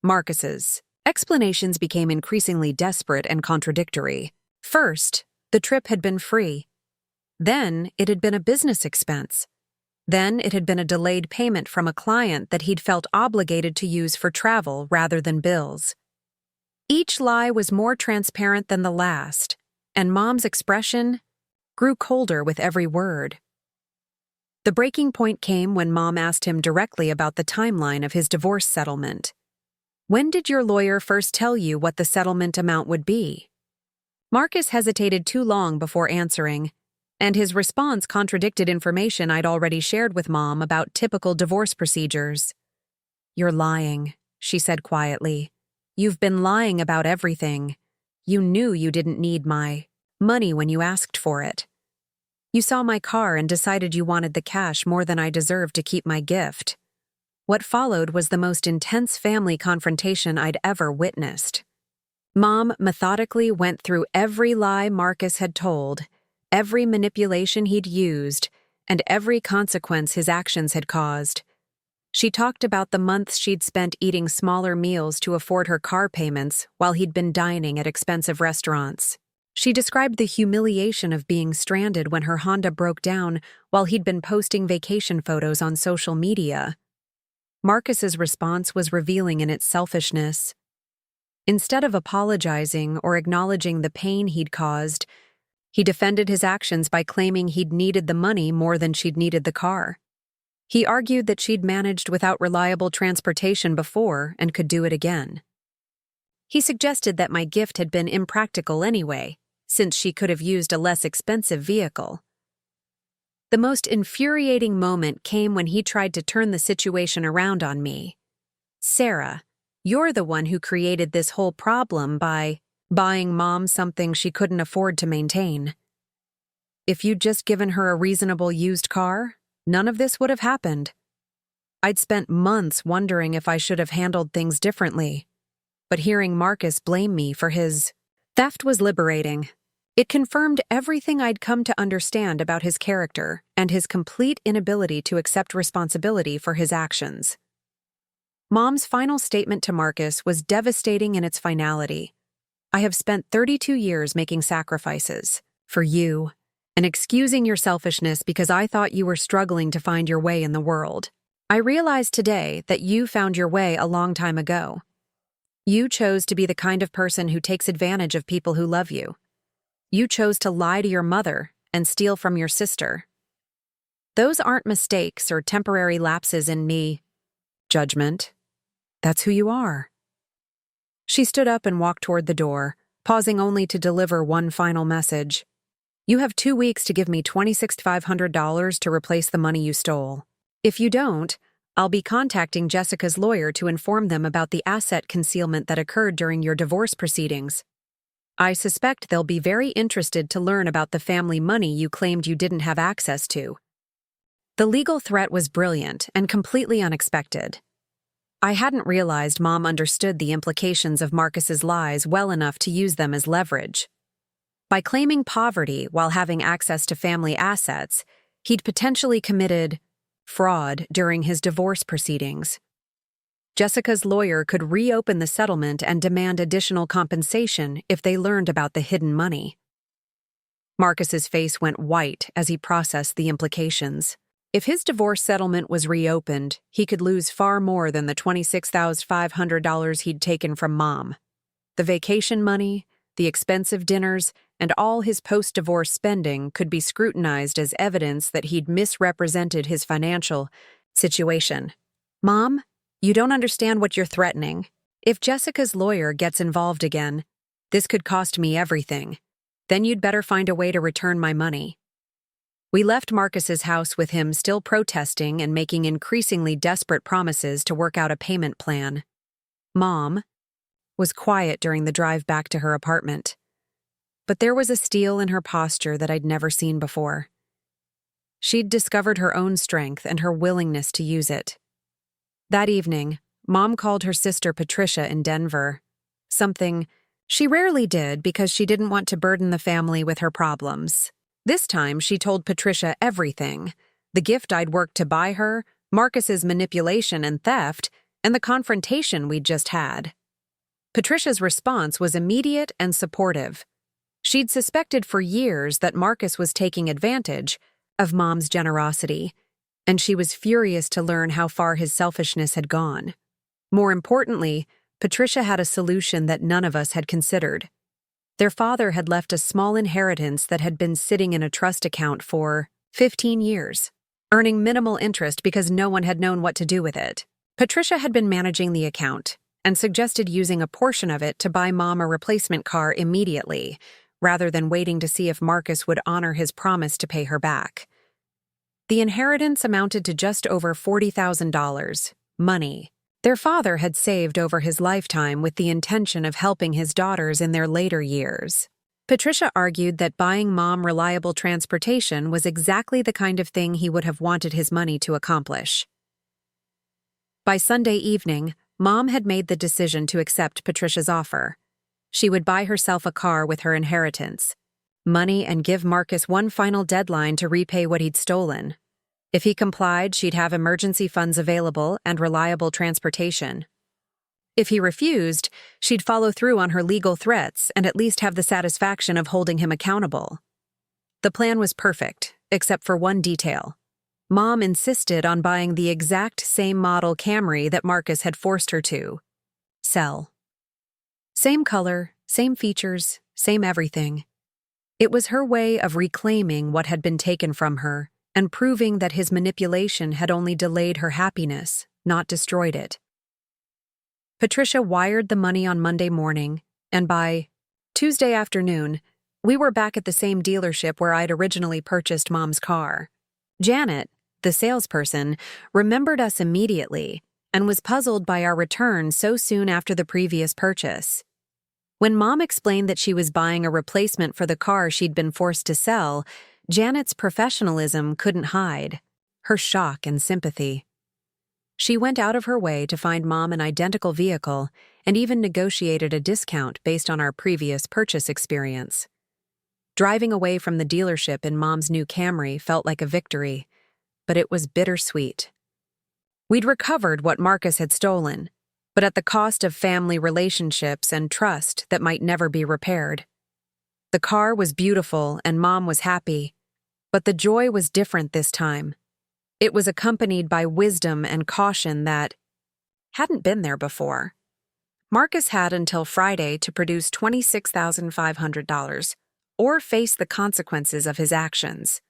Marcus's explanations became increasingly desperate and contradictory. First, the trip had been free. Then, it had been a business expense. Then, it had been a delayed payment from a client that he'd felt obligated to use for travel rather than bills. Each lie was more transparent than the last, and Mom's expression grew colder with every word. The breaking point came when Mom asked him directly about the timeline of his divorce settlement. "When did your lawyer first tell you what the settlement amount would be?" Marcus hesitated too long before answering, and his response contradicted information I'd already shared with Mom about typical divorce procedures. "You're lying," she said quietly. "You've been lying about everything. You knew you didn't need my money when you asked for it. You saw my car and decided you wanted the cash more than I deserved to keep my gift." What followed was the most intense family confrontation I'd ever witnessed. Mom methodically went through every lie Marcus had told, every manipulation he'd used, and every consequence his actions had caused. She talked about the months she'd spent eating smaller meals to afford her car payments while he'd been dining at expensive restaurants. She described the humiliation of being stranded when her Honda broke down while he'd been posting vacation photos on social media. Marcus's response was revealing in its selfishness. Instead of apologizing or acknowledging the pain he'd caused, he defended his actions by claiming he'd needed the money more than she'd needed the car. He argued that she'd managed without reliable transportation before and could do it again. He suggested that my gift had been impractical anyway, since she could have used a less expensive vehicle. The most infuriating moment came when he tried to turn the situation around on me. "Sarah, you're the one who created this whole problem by buying Mom something she couldn't afford to maintain. If you'd just given her a reasonable used car, none of this would have happened. I'd spent months wondering if I should have handled things differently, but hearing Marcus blame me for his theft was liberating. It confirmed everything I'd come to understand about his character and his complete inability to accept responsibility for his actions." Mom's final statement to Marcus was devastating in its finality. "I have spent 32 years making sacrifices for you and excusing your selfishness because I thought you were struggling to find your way in the world. I realize today that you found your way a long time ago. You chose to be the kind of person who takes advantage of people who love you. You chose to lie to your mother and steal from your sister. Those aren't mistakes or temporary lapses in me. Judgment. That's who you are. She stood up and walked toward the door, pausing only to deliver one final message. You have 2 weeks to give me $2,600 to replace the money you stole. If you don't, I'll be contacting Jessica's lawyer to inform them about the asset concealment that occurred during your divorce proceedings. I suspect they'll be very interested to learn about the family money you claimed you didn't have access to. The legal threat was brilliant and completely unexpected. I hadn't realized Mom understood the implications of Marcus's lies well enough to use them as leverage. By claiming poverty while having access to family assets, he'd potentially committed fraud during his divorce proceedings. Jessica's lawyer could reopen the settlement and demand additional compensation if they learned about the hidden money. Marcus's face went white as he processed the implications. If his divorce settlement was reopened, he could lose far more than the $26,500 he'd taken from Mom. The vacation money, the expensive dinners, and all his post-divorce spending could be scrutinized as evidence that he'd misrepresented his financial situation. Mom, you don't understand what you're threatening. If Jessica's lawyer gets involved again, this could cost me everything. Then you'd better find a way to return my money. We left Marcus's house with him still protesting and making increasingly desperate promises to work out a payment plan. Mom was quiet during the drive back to her apartment, but there was a steel in her posture that I'd never seen before. She'd discovered her own strength and her willingness to use it. That evening, Mom called her sister Patricia in Denver, something she rarely did because she didn't want to burden the family with her problems. This time, she told Patricia everything: the gift I'd worked to buy her, Marcus's manipulation and theft, and the confrontation we'd just had. Patricia's response was immediate and supportive. She'd suspected for years that Marcus was taking advantage of Mom's generosity, and she was furious to learn how far his selfishness had gone. More importantly, Patricia had a solution that none of us had considered. Their father had left a small inheritance that had been sitting in a trust account for 15 years, earning minimal interest because no one had known what to do with it. Patricia had been managing the account and suggested using a portion of it to buy Mom a replacement car immediately, rather than waiting to see if Marcus would honor his promise to pay her back. The inheritance amounted to just over $40,000, money their father had saved over his lifetime with the intention of helping his daughters in their later years. Patricia argued that buying Mom reliable transportation was exactly the kind of thing he would have wanted his money to accomplish. By Sunday evening, Mom had made the decision to accept Patricia's offer. She would buy herself a car with her inheritance, money, and give Marcus one final deadline to repay what he'd stolen. If he complied, she'd have emergency funds available and reliable transportation. If he refused, she'd follow through on her legal threats and at least have the satisfaction of holding him accountable. The plan was perfect, except for one detail. Mom insisted on buying the exact same model Camry that Marcus had forced her to sell. Same color, same features, same everything. It was her way of reclaiming what had been taken from her and proving that his manipulation had only delayed her happiness, not destroyed it. Patricia wired the money on Monday morning, and by Tuesday afternoon, we were back at the same dealership where I'd originally purchased Mom's car. Janet, the salesperson, remembered us immediately and was puzzled by our return so soon after the previous purchase. When Mom explained that she was buying a replacement for the car she'd been forced to sell, Janet's professionalism couldn't hide her shock and sympathy. She went out of her way to find Mom an identical vehicle and even negotiated a discount based on our previous purchase experience. Driving away from the dealership in Mom's new Camry felt like a victory, but it was bittersweet. We'd recovered what Marcus had stolen, but at the cost of family relationships and trust that might never be repaired. The car was beautiful and Mom was happy, but the joy was different this time. It was accompanied by wisdom and caution that hadn't been there before. Marcus had until Friday to produce $26,500, or face the consequences of his actions.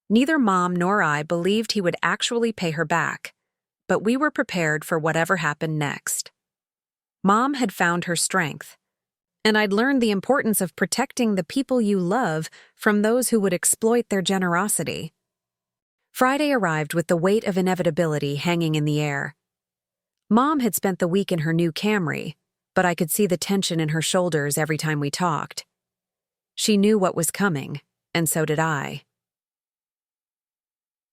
Neither Mom nor I believed he would actually pay her back, but we were prepared for whatever happened next. Mom had found her strength, and I'd learned the importance of protecting the people you love from those who would exploit their generosity. Friday arrived with the weight of inevitability hanging in the air. Mom had spent the week in her new Camry, but I could see the tension in her shoulders every time we talked. She knew what was coming, and so did I.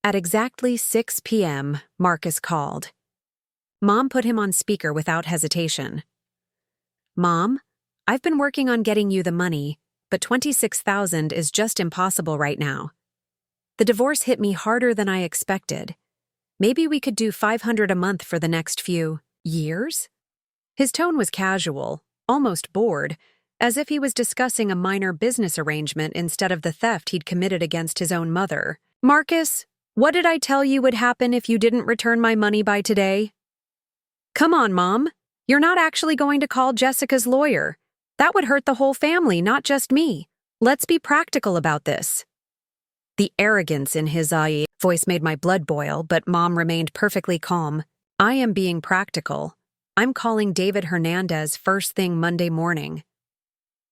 At exactly 6 p.m., Marcus called. Mom put him on speaker without hesitation. "Mom, I've been working on getting you the money, but $26,000 is just impossible right now. The divorce hit me harder than I expected. Maybe we could do $500 a month for the next few years?" His tone was casual, almost bored, as if he was discussing a minor business arrangement instead of the theft he'd committed against his own mother. "Marcus, what did I tell you would happen if you didn't return my money by today?" "Come on, Mom. You're not actually going to call Jessica's lawyer. That would hurt the whole family, not just me. Let's be practical about this." The arrogance in his voice made my blood boil, but Mom remained perfectly calm. "I am being practical. I'm calling David Hernandez first thing Monday morning."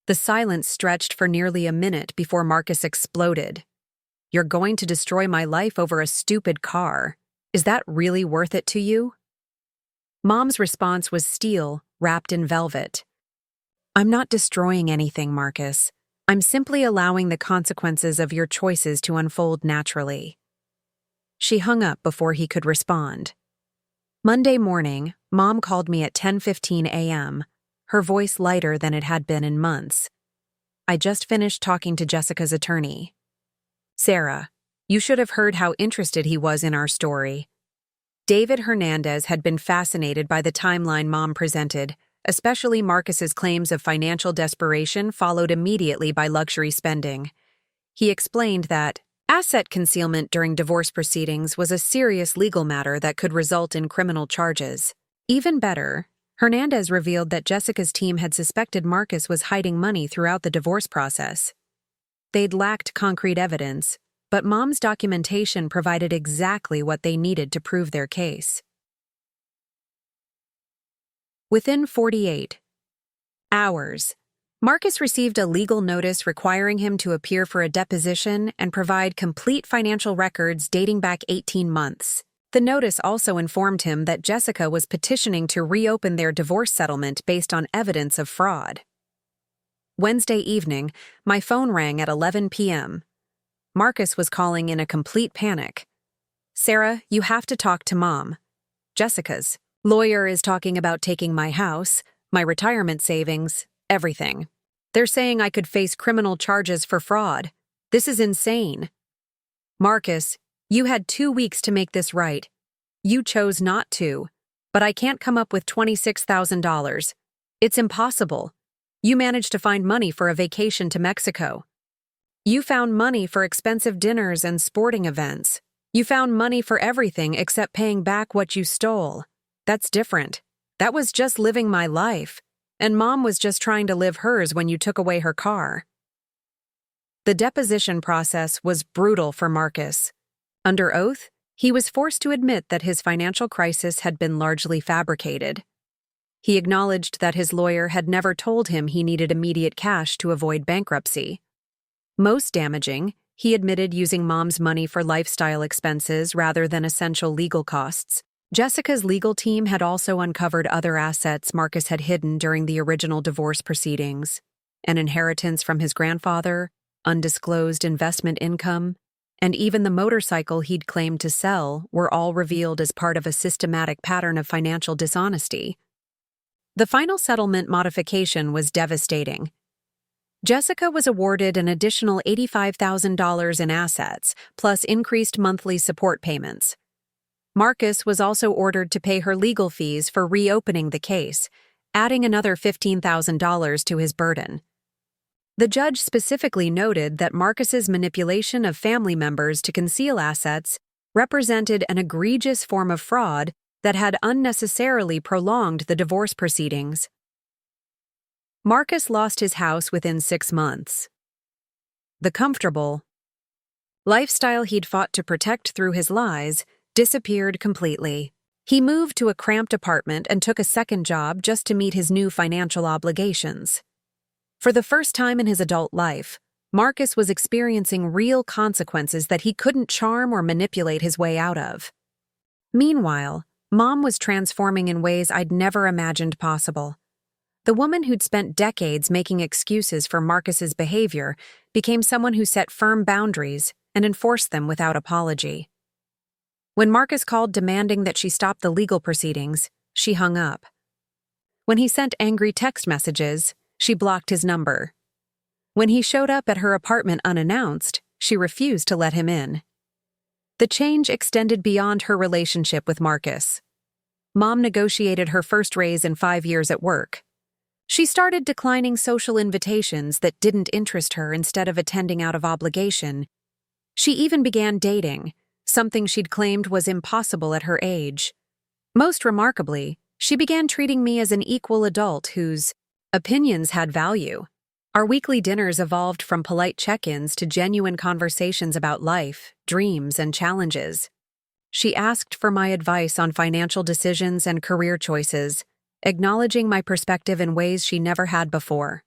The silence stretched for nearly a minute before Marcus exploded. "You're going to destroy my life over a stupid car. Is that really worth it to you?" Mom's response was steel, wrapped in velvet. "I'm not destroying anything, Marcus. I'm simply allowing the consequences of your choices to unfold naturally." She hung up before he could respond. Monday morning, Mom called me at 10:15 a.m., her voice lighter than it had been in months. "I just finished talking to Jessica's attorney. Sarah, you should have heard how interested he was in our story." David Hernandez had been fascinated by the timeline Mom presented, especially Marcus's claims of financial desperation followed immediately by luxury spending. He explained that asset concealment during divorce proceedings was a serious legal matter that could result in criminal charges. Even better, Hernandez revealed that Jessica's team had suspected Marcus was hiding money throughout the divorce process. They'd lacked concrete evidence, but Mom's documentation provided exactly what they needed to prove their case. Within 48 hours, Marcus received a legal notice requiring him to appear for a deposition and provide complete financial records dating back 18 months. The notice also informed him that Jessica was petitioning to reopen their divorce settlement based on evidence of fraud. Wednesday evening, my phone rang at 11 p.m. Marcus was calling in a complete panic. "Sarah, you have to talk to Mom. Jessica's lawyer is talking about taking my house, my retirement savings, everything. They're saying I could face criminal charges for fraud. This is insane. Marcus, you had 2 weeks to make this right. You chose not to, but I can't come up with $26,000. It's impossible. You managed to find money for a vacation to Mexico. You found money for expensive dinners and sporting events. You found money for everything except paying back what you stole. That's different. That was just living my life, and Mom was just trying to live hers when you took away her car." The deposition process was brutal for Marcus. Under oath, he was forced to admit that his financial crisis had been largely fabricated. He acknowledged that his lawyer had never told him he needed immediate cash to avoid bankruptcy. Most damaging, he admitted using Mom's money for lifestyle expenses rather than essential legal costs. Jessica's legal team had also uncovered other assets Marcus had hidden during the original divorce proceedings: an inheritance from his grandfather, undisclosed investment income, and even the motorcycle he'd claimed to sell were all revealed as part of a systematic pattern of financial dishonesty. The final settlement modification was devastating. Jessica was awarded an additional $85,000 in assets, plus increased monthly support payments. Marcus was also ordered to pay her legal fees for reopening the case, adding another $15,000 to his burden. The judge specifically noted that Marcus's manipulation of family members to conceal assets represented an egregious form of fraud that had unnecessarily prolonged the divorce proceedings. Marcus lost his house within 6 months. The comfortable lifestyle he'd fought to protect through his lies disappeared completely. He moved to a cramped apartment and took a second job just to meet his new financial obligations. For the first time in his adult life, Marcus was experiencing real consequences that he couldn't charm or manipulate his way out of. Meanwhile, Mom was transforming in ways I'd never imagined possible. The woman who'd spent decades making excuses for Marcus's behavior became someone who set firm boundaries and enforced them without apology. When Marcus called demanding that she stop the legal proceedings, she hung up. When he sent angry text messages, she blocked his number. When he showed up at her apartment unannounced, she refused to let him in. The change extended beyond her relationship with Marcus. Mom negotiated her first raise in 5 years at work. She started declining social invitations that didn't interest her instead of attending out of obligation. She even began dating, something she'd claimed was impossible at her age. Most remarkably, she began treating me as an equal adult whose opinions had value. Our weekly dinners evolved from polite check-ins to genuine conversations about life, dreams, and challenges. She asked for my advice on financial decisions and career choices, acknowledging my perspective in ways she never had before.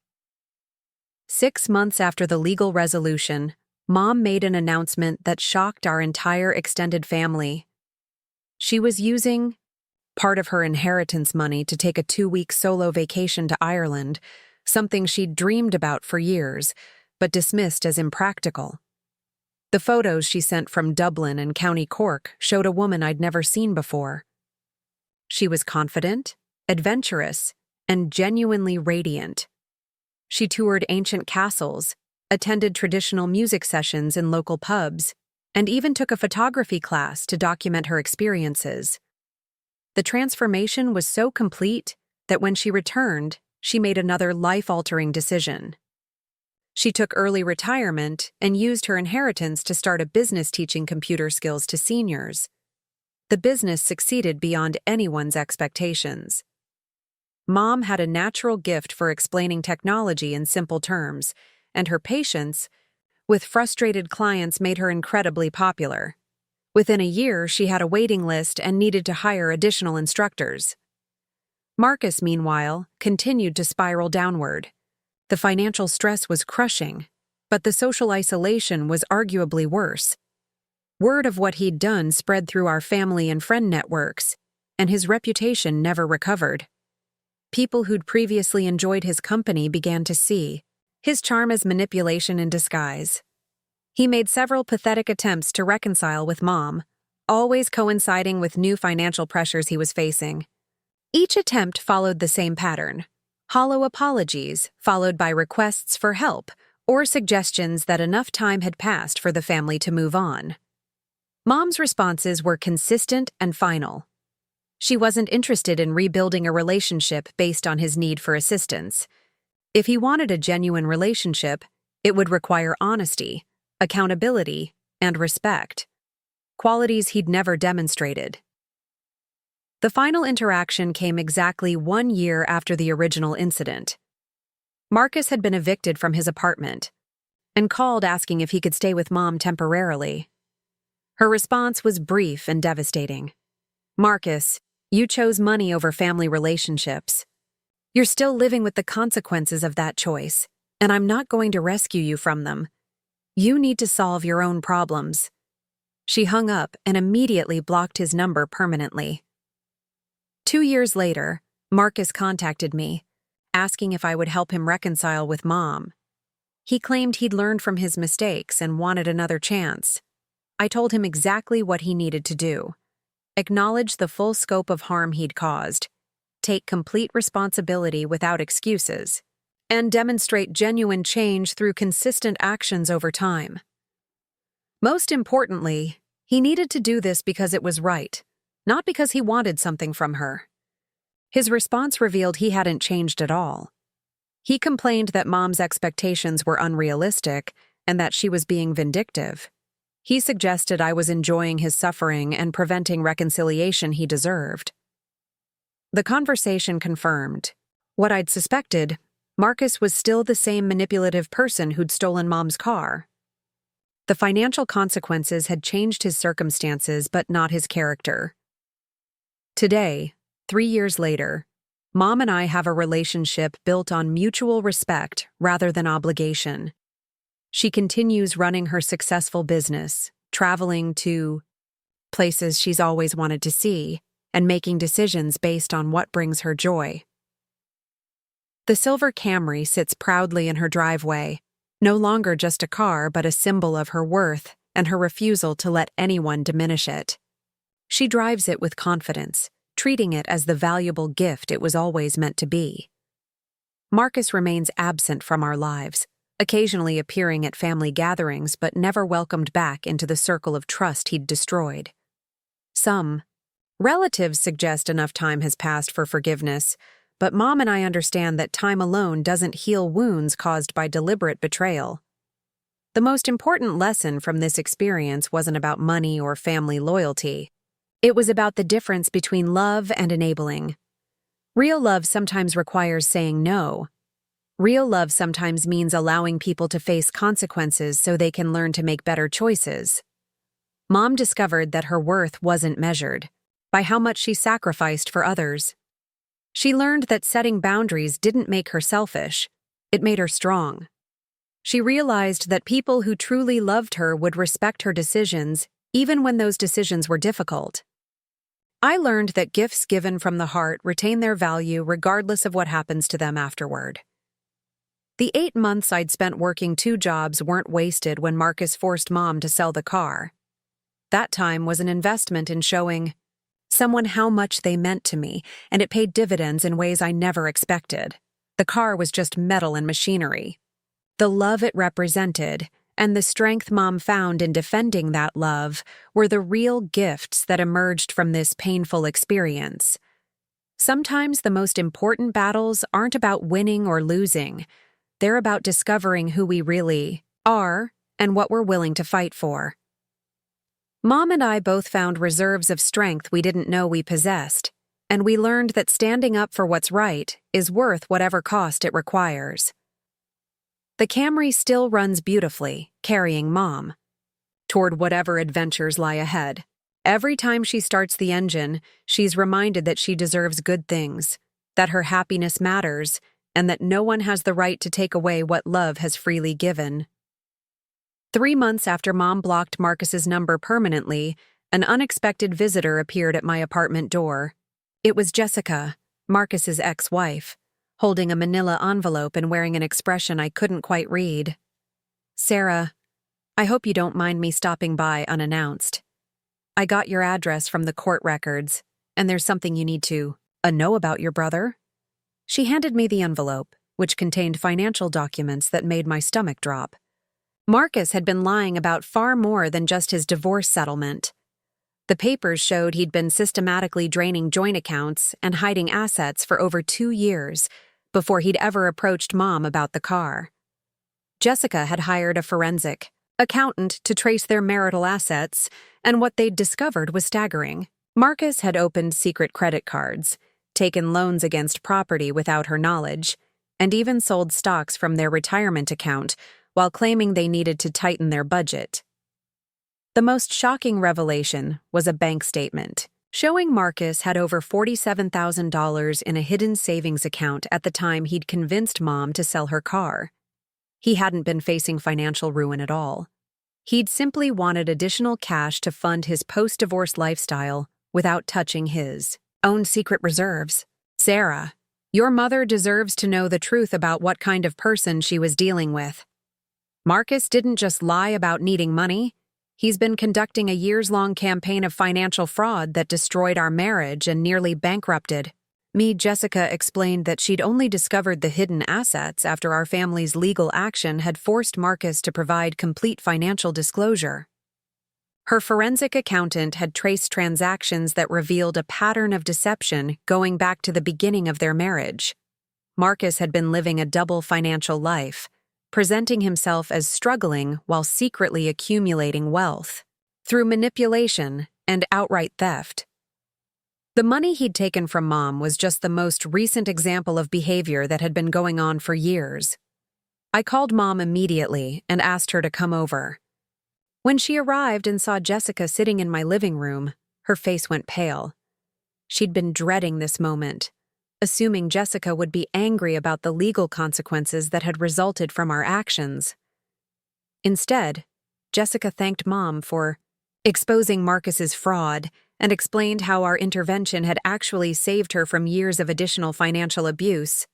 6 months after the legal resolution, Mom made an announcement that shocked our entire extended family. She was using part of her inheritance money to take a 2-week solo vacation to Ireland, something she'd dreamed about for years, but dismissed as impractical. The photos she sent from Dublin and County Cork showed a woman I'd never seen before. She was confident, adventurous, and genuinely radiant. She toured ancient castles, attended traditional music sessions in local pubs, and even took a photography class to document her experiences. The transformation was so complete that when she returned, she made another life-altering decision. She took early retirement and used her inheritance to start a business teaching computer skills to seniors. The business succeeded beyond anyone's expectations. Mom had a natural gift for explaining technology in simple terms, and her patience with frustrated clients made her incredibly popular. Within a year, she had a waiting list and needed to hire additional instructors. Marcus, meanwhile, continued to spiral downward. The financial stress was crushing, but the social isolation was arguably worse. Word of what he'd done spread through our family and friend networks, and his reputation never recovered. People who'd previously enjoyed his company began to see his charm as manipulation in disguise. He made several pathetic attempts to reconcile with Mom, always coinciding with new financial pressures he was facing. Each attempt followed the same pattern: hollow apologies, followed by requests for help, or suggestions that enough time had passed for the family to move on. Mom's responses were consistent and final. She wasn't interested in rebuilding a relationship based on his need for assistance. If he wanted a genuine relationship, it would require honesty, accountability, and respect, qualities he'd never demonstrated. The final interaction came exactly 1 year after the original incident. Marcus had been evicted from his apartment and called asking if he could stay with Mom temporarily. Her response was brief and devastating. "Marcus, you chose money over family relationships. You're still living with the consequences of that choice, and I'm not going to rescue you from them. You need to solve your own problems." She hung up and immediately blocked his number permanently. 2 years later, Marcus contacted me, asking if I would help him reconcile with Mom. He claimed he'd learned from his mistakes and wanted another chance. I told him exactly what he needed to do: acknowledge the full scope of harm he'd caused, take complete responsibility without excuses, and demonstrate genuine change through consistent actions over time. Most importantly, he needed to do this because it was right, not because he wanted something from her. His response revealed he hadn't changed at all. He complained that Mom's expectations were unrealistic and that she was being vindictive. He suggested I was enjoying his suffering and preventing reconciliation he deserved. The conversation confirmed what I'd suspected: Marcus was still the same manipulative person who'd stolen Mom's car. The financial consequences had changed his circumstances, but not his character. Today, 3 years later, Mom and I have a relationship built on mutual respect rather than obligation. She continues running her successful business, traveling to places she's always wanted to see, and making decisions based on what brings her joy. The silver Camry sits proudly in her driveway, no longer just a car but a symbol of her worth and her refusal to let anyone diminish it. She drives it with confidence, treating it as the valuable gift it was always meant to be. Marcus remains absent from our lives, occasionally appearing at family gatherings but never welcomed back into the circle of trust he'd destroyed. Some relatives suggest enough time has passed for forgiveness, but Mom and I understand that time alone doesn't heal wounds caused by deliberate betrayal. The most important lesson from this experience wasn't about money or family loyalty. It was about the difference between love and enabling. Real love sometimes requires saying no. Real love sometimes means allowing people to face consequences so they can learn to make better choices. Mom discovered that her worth wasn't measured by how much she sacrificed for others. She learned that setting boundaries didn't make her selfish, it made her strong. She realized that people who truly loved her would respect her decisions, even when those decisions were difficult. I learned that gifts given from the heart retain their value regardless of what happens to them afterward. The 8 months I'd spent working 2 jobs weren't wasted when Marcus forced Mom to sell the car. That time was an investment in showing someone how much they meant to me, and it paid dividends in ways I never expected. The car was just metal and machinery. The love it represented, and the strength Mom found in defending that love, were the real gifts that emerged from this painful experience. Sometimes the most important battles aren't about winning or losing. They're about discovering who we really are and what we're willing to fight for. Mom and I both found reserves of strength we didn't know we possessed, and we learned that standing up for what's right is worth whatever cost it requires. The Camry still runs beautifully, carrying Mom toward whatever adventures lie ahead. Every time she starts the engine, she's reminded that she deserves good things, that her happiness matters, and that no one has the right to take away what love has freely given. 3 months after Mom blocked Marcus's number permanently, an unexpected visitor appeared at my apartment door. It was Jessica, Marcus's ex-wife, holding a manila envelope and wearing an expression I couldn't quite read. "Sarah, I hope you don't mind me stopping by unannounced. I got your address from the court records, and there's something you need to know about your brother." She handed me the envelope, which contained financial documents that made my stomach drop. Marcus had been lying about far more than just his divorce settlement. The papers showed he'd been systematically draining joint accounts and hiding assets for over 2 years before he'd ever approached Mom about the car. Jessica had hired a forensic accountant to trace their marital assets, and what they'd discovered was staggering. Marcus had opened secret credit cards, taken loans against property without her knowledge, and even sold stocks from their retirement account while claiming they needed to tighten their budget. The most shocking revelation was a bank statement showing Marcus had over $47,000 in a hidden savings account at the time he'd convinced Mom to sell her car. He hadn't been facing financial ruin at all. He'd simply wanted additional cash to fund his post-divorce lifestyle without touching his own secret reserves. "Sarah, your mother deserves to know the truth about what kind of person she was dealing with. Marcus didn't just lie about needing money. He's been conducting a years-long campaign of financial fraud that destroyed our marriage and nearly bankrupted me." Jessica explained that she'd only discovered the hidden assets after our family's legal action had forced Marcus to provide complete financial disclosure. Her forensic accountant had traced transactions that revealed a pattern of deception going back to the beginning of their marriage. Marcus had been living a double financial life, presenting himself as struggling while secretly accumulating wealth through manipulation and outright theft. The money he'd taken from Mom was just the most recent example of behavior that had been going on for years. I called Mom immediately and asked her to come over. When she arrived and saw Jessica sitting in my living room, her face went pale. She'd been dreading this moment, assuming Jessica would be angry about the legal consequences that had resulted from our actions. Instead, Jessica thanked Mom for exposing Marcus's fraud and explained how our intervention had actually saved her from years of additional financial abuse.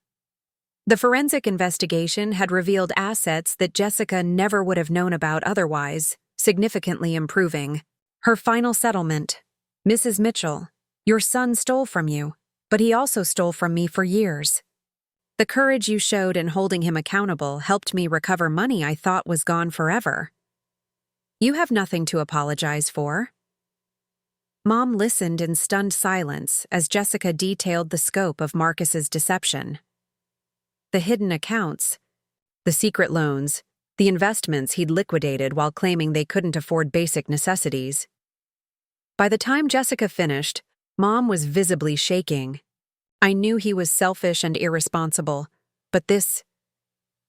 The forensic investigation had revealed assets that Jessica never would have known about otherwise, significantly improving her final settlement. Mrs. Mitchell, your son stole from you, but he also stole from me for years. The courage you showed in holding him accountable helped me recover money I thought was gone forever. You have nothing to apologize for. Mom listened in stunned silence as Jessica detailed the scope of Marcus's deception. The hidden accounts, the secret loans, the investments he'd liquidated while claiming they couldn't afford basic necessities. By the time Jessica finished, Mom was visibly shaking. I knew he was selfish and irresponsible, but this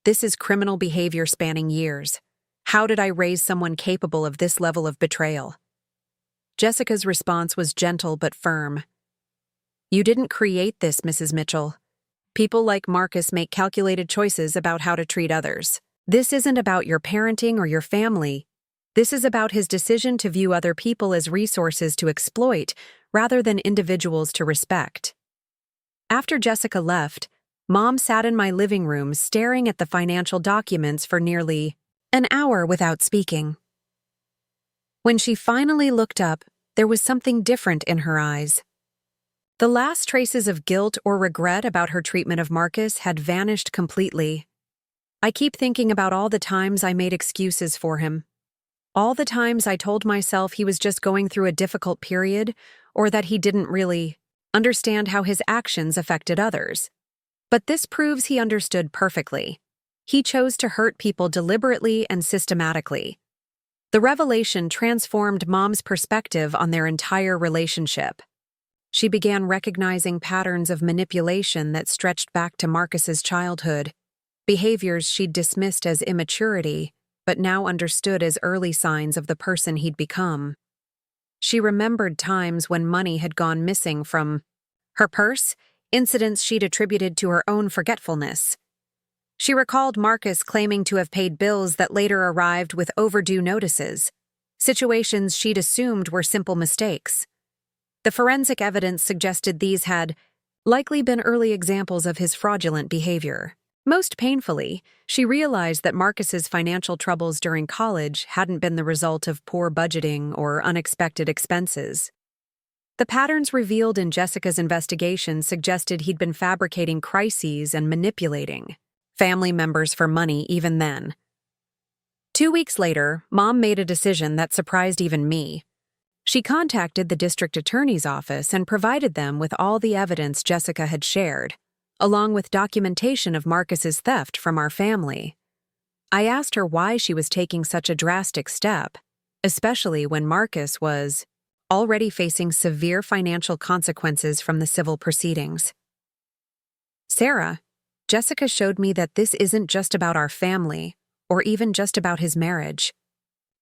is criminal behavior spanning years. How did I raise someone capable of this level of betrayal? Jessica's response was gentle but firm. You didn't create this, Mrs. Mitchell. People like Marcus make calculated choices about how to treat others. This isn't about your parenting or your family. This is about his decision to view other people as resources to exploit rather than individuals to respect. After Jessica left, Mom sat in my living room staring at the financial documents for nearly an hour without speaking. When she finally looked up, there was something different in her eyes. The last traces of guilt or regret about her treatment of Marcus had vanished completely. I keep thinking about all the times I made excuses for him. All the times I told myself he was just going through a difficult period or that he didn't really understand how his actions affected others. But this proves he understood perfectly. He chose to hurt people deliberately and systematically. The revelation transformed Mom's perspective on their entire relationship. She began recognizing patterns of manipulation that stretched back to Marcus's childhood, behaviors she'd dismissed as immaturity, but now understood as early signs of the person he'd become. She remembered times when money had gone missing from her purse, incidents she'd attributed to her own forgetfulness. She recalled Marcus claiming to have paid bills that later arrived with overdue notices, situations she'd assumed were simple mistakes. The forensic evidence suggested these had likely been early examples of his fraudulent behavior. Most painfully, she realized that Marcus's financial troubles during college hadn't been the result of poor budgeting or unexpected expenses. The patterns revealed in Jessica's investigation suggested he'd been fabricating crises and manipulating family members for money even then. 2 weeks later, Mom made a decision that surprised even me. She contacted the district attorney's office and provided them with all the evidence Jessica had shared, along with documentation of Marcus's theft from our family. I asked her why she was taking such a drastic step, especially when Marcus was already facing severe financial consequences from the civil proceedings. Sarah, Jessica showed me that this isn't just about our family, or even just about his marriage.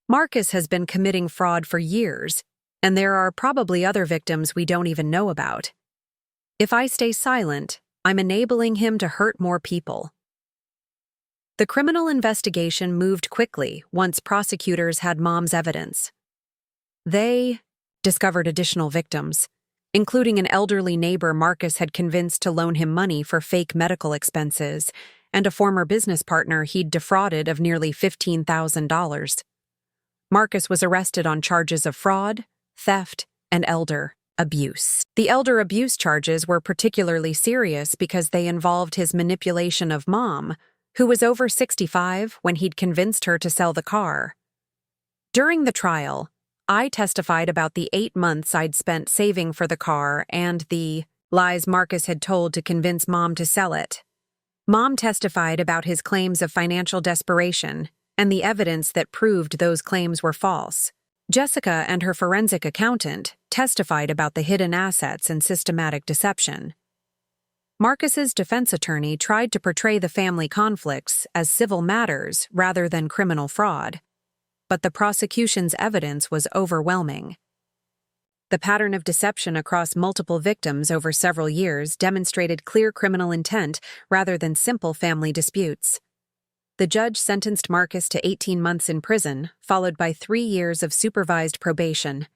Marcus has been committing fraud for years, and there are probably other victims we don't even know about. If I stay silent, I'm enabling him to hurt more people. The criminal investigation moved quickly once prosecutors had Mom's evidence. They discovered additional victims, including an elderly neighbor Marcus had convinced to loan him money for fake medical expenses, and a former business partner he'd defrauded of nearly $15,000. Marcus was arrested on charges of fraud, theft, and elder abuse. The elder abuse charges were particularly serious because they involved his manipulation of Mom, who was over 65 when he'd convinced her to sell the car. During the trial, I testified about the 8 months I'd spent saving for the car and the lies Marcus had told to convince Mom to sell it. Mom testified about his claims of financial desperation and the evidence that proved those claims were false. Jessica and her forensic accountant testified about the hidden assets and systematic deception. Marcus's defense attorney tried to portray the family conflicts as civil matters rather than criminal fraud, but the prosecution's evidence was overwhelming. The pattern of deception across multiple victims over several years demonstrated clear criminal intent rather than simple family disputes. The judge sentenced Marcus to 18 months in prison, followed by 3 years of supervised probation.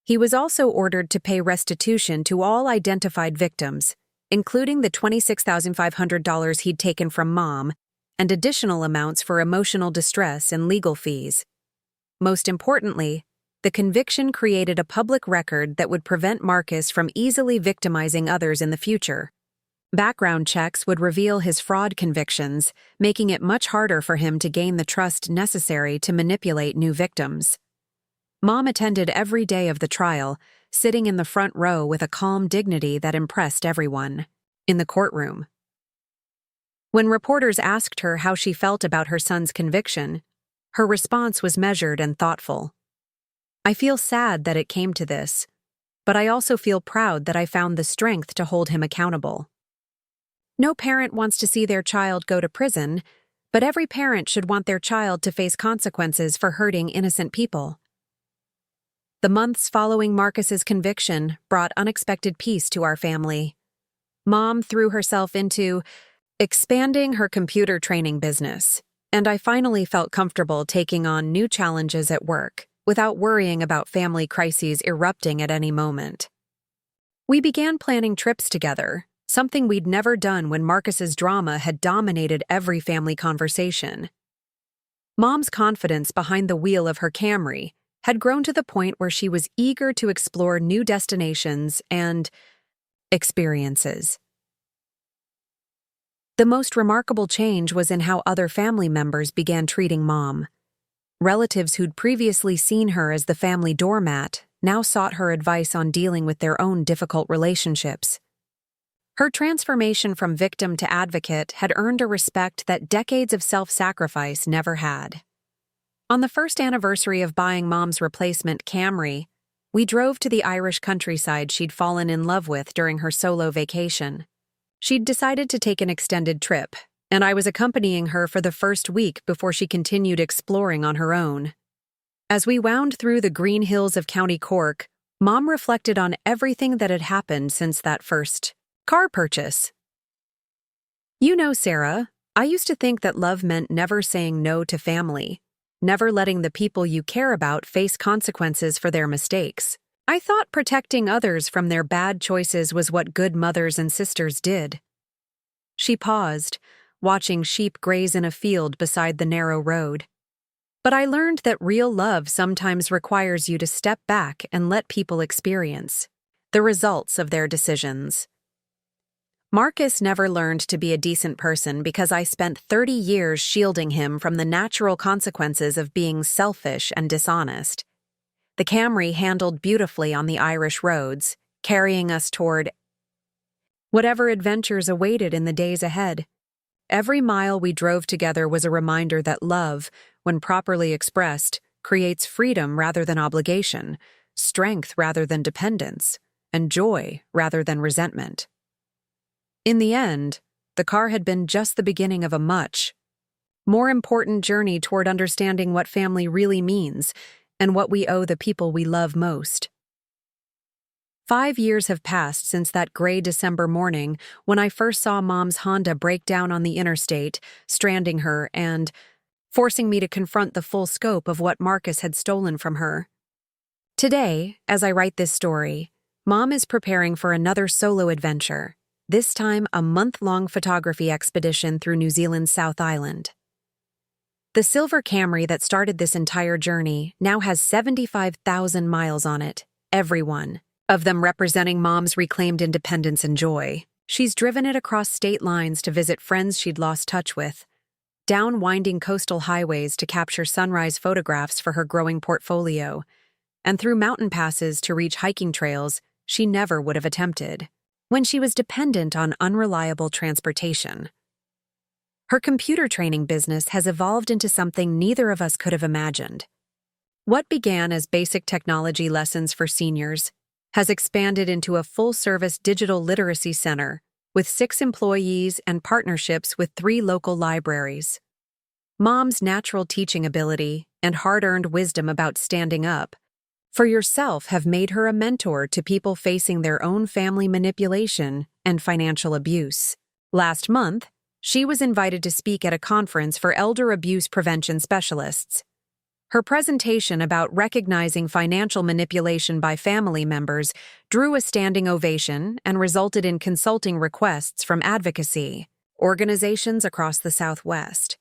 He was also ordered to pay restitution to all identified victims, including the $26,500 he'd taken from Mom, and additional amounts for emotional distress and legal fees. Most importantly, the conviction created a public record that would prevent Marcus from easily victimizing others in the future. Background checks would reveal his fraud convictions, making it much harder for him to gain the trust necessary to manipulate new victims. Mom attended every day of the trial, sitting in the front row with a calm dignity that impressed everyone. In the courtroom, when reporters asked her how she felt about her son's conviction, her response was measured and thoughtful. "I feel sad that it came to this, but I also feel proud that I found the strength to hold him accountable." No parent wants to see their child go to prison, but every parent should want their child to face consequences for hurting innocent people. The months following Marcus's conviction brought unexpected peace to our family. Mom threw herself into expanding her computer training business, and I finally felt comfortable taking on new challenges at work without worrying about family crises erupting at any moment. We began planning trips together, something we'd never done when Marcus's drama had dominated every family conversation. Mom's confidence behind the wheel of her Camry had grown to the point where she was eager to explore new destinations and experiences. The most remarkable change was in how other family members began treating Mom. Relatives who'd previously seen her as the family doormat now sought her advice on dealing with their own difficult relationships. Her transformation from victim to advocate had earned a respect that decades of self-sacrifice never had. On the first anniversary of buying Mom's replacement Camry, we drove to the Irish countryside she'd fallen in love with during her solo vacation. She'd decided to take an extended trip, and I was accompanying her for the first week before she continued exploring on her own. As we wound through the green hills of County Cork, Mom reflected on everything that had happened since that first car purchase. "You know, Sarah, I used to think that love meant never saying no to family, never letting the people you care about face consequences for their mistakes. I thought protecting others from their bad choices was what good mothers and sisters did." She paused, watching sheep graze in a field beside the narrow road. "But I learned that real love sometimes requires you to step back and let people experience the results of their decisions." Marcus never learned to be a decent person because I spent 30 years shielding him from the natural consequences of being selfish and dishonest. The Camry handled beautifully on the Irish roads, carrying us toward whatever adventures awaited in the days ahead. Every mile we drove together was a reminder that love, when properly expressed, creates freedom rather than obligation, strength rather than dependence, and joy rather than resentment. In the end, the car had been just the beginning of a much more important journey toward understanding what family really means and what we owe the people we love most. 5 years have passed since that gray December morning when I first saw Mom's Honda break down on the interstate, stranding her and forcing me to confront the full scope of what Marcus had stolen from her. Today, as I write this story, Mom is preparing for another solo adventure, this time a month-long photography expedition through New Zealand's South Island. The silver Camry that started this entire journey now has 75,000 miles on it, every one of them representing Mom's reclaimed independence and joy. She's driven it across state lines to visit friends she'd lost touch with, down winding coastal highways to capture sunrise photographs for her growing portfolio, and through mountain passes to reach hiking trails she never would have attempted when she was dependent on unreliable transportation. Her computer training business has evolved into something neither of us could have imagined. What began as basic technology lessons for seniors has expanded into a full-service digital literacy center with 6 employees and partnerships with 3 local libraries. Mom's natural teaching ability and hard-earned wisdom about standing up for yourself have made her a mentor to people facing their own family manipulation and financial abuse. Last month, she was invited to speak at a conference for elder abuse prevention specialists. Her presentation about recognizing financial manipulation by family members drew a standing ovation and resulted in consulting requests from advocacy organizations across the Southwest.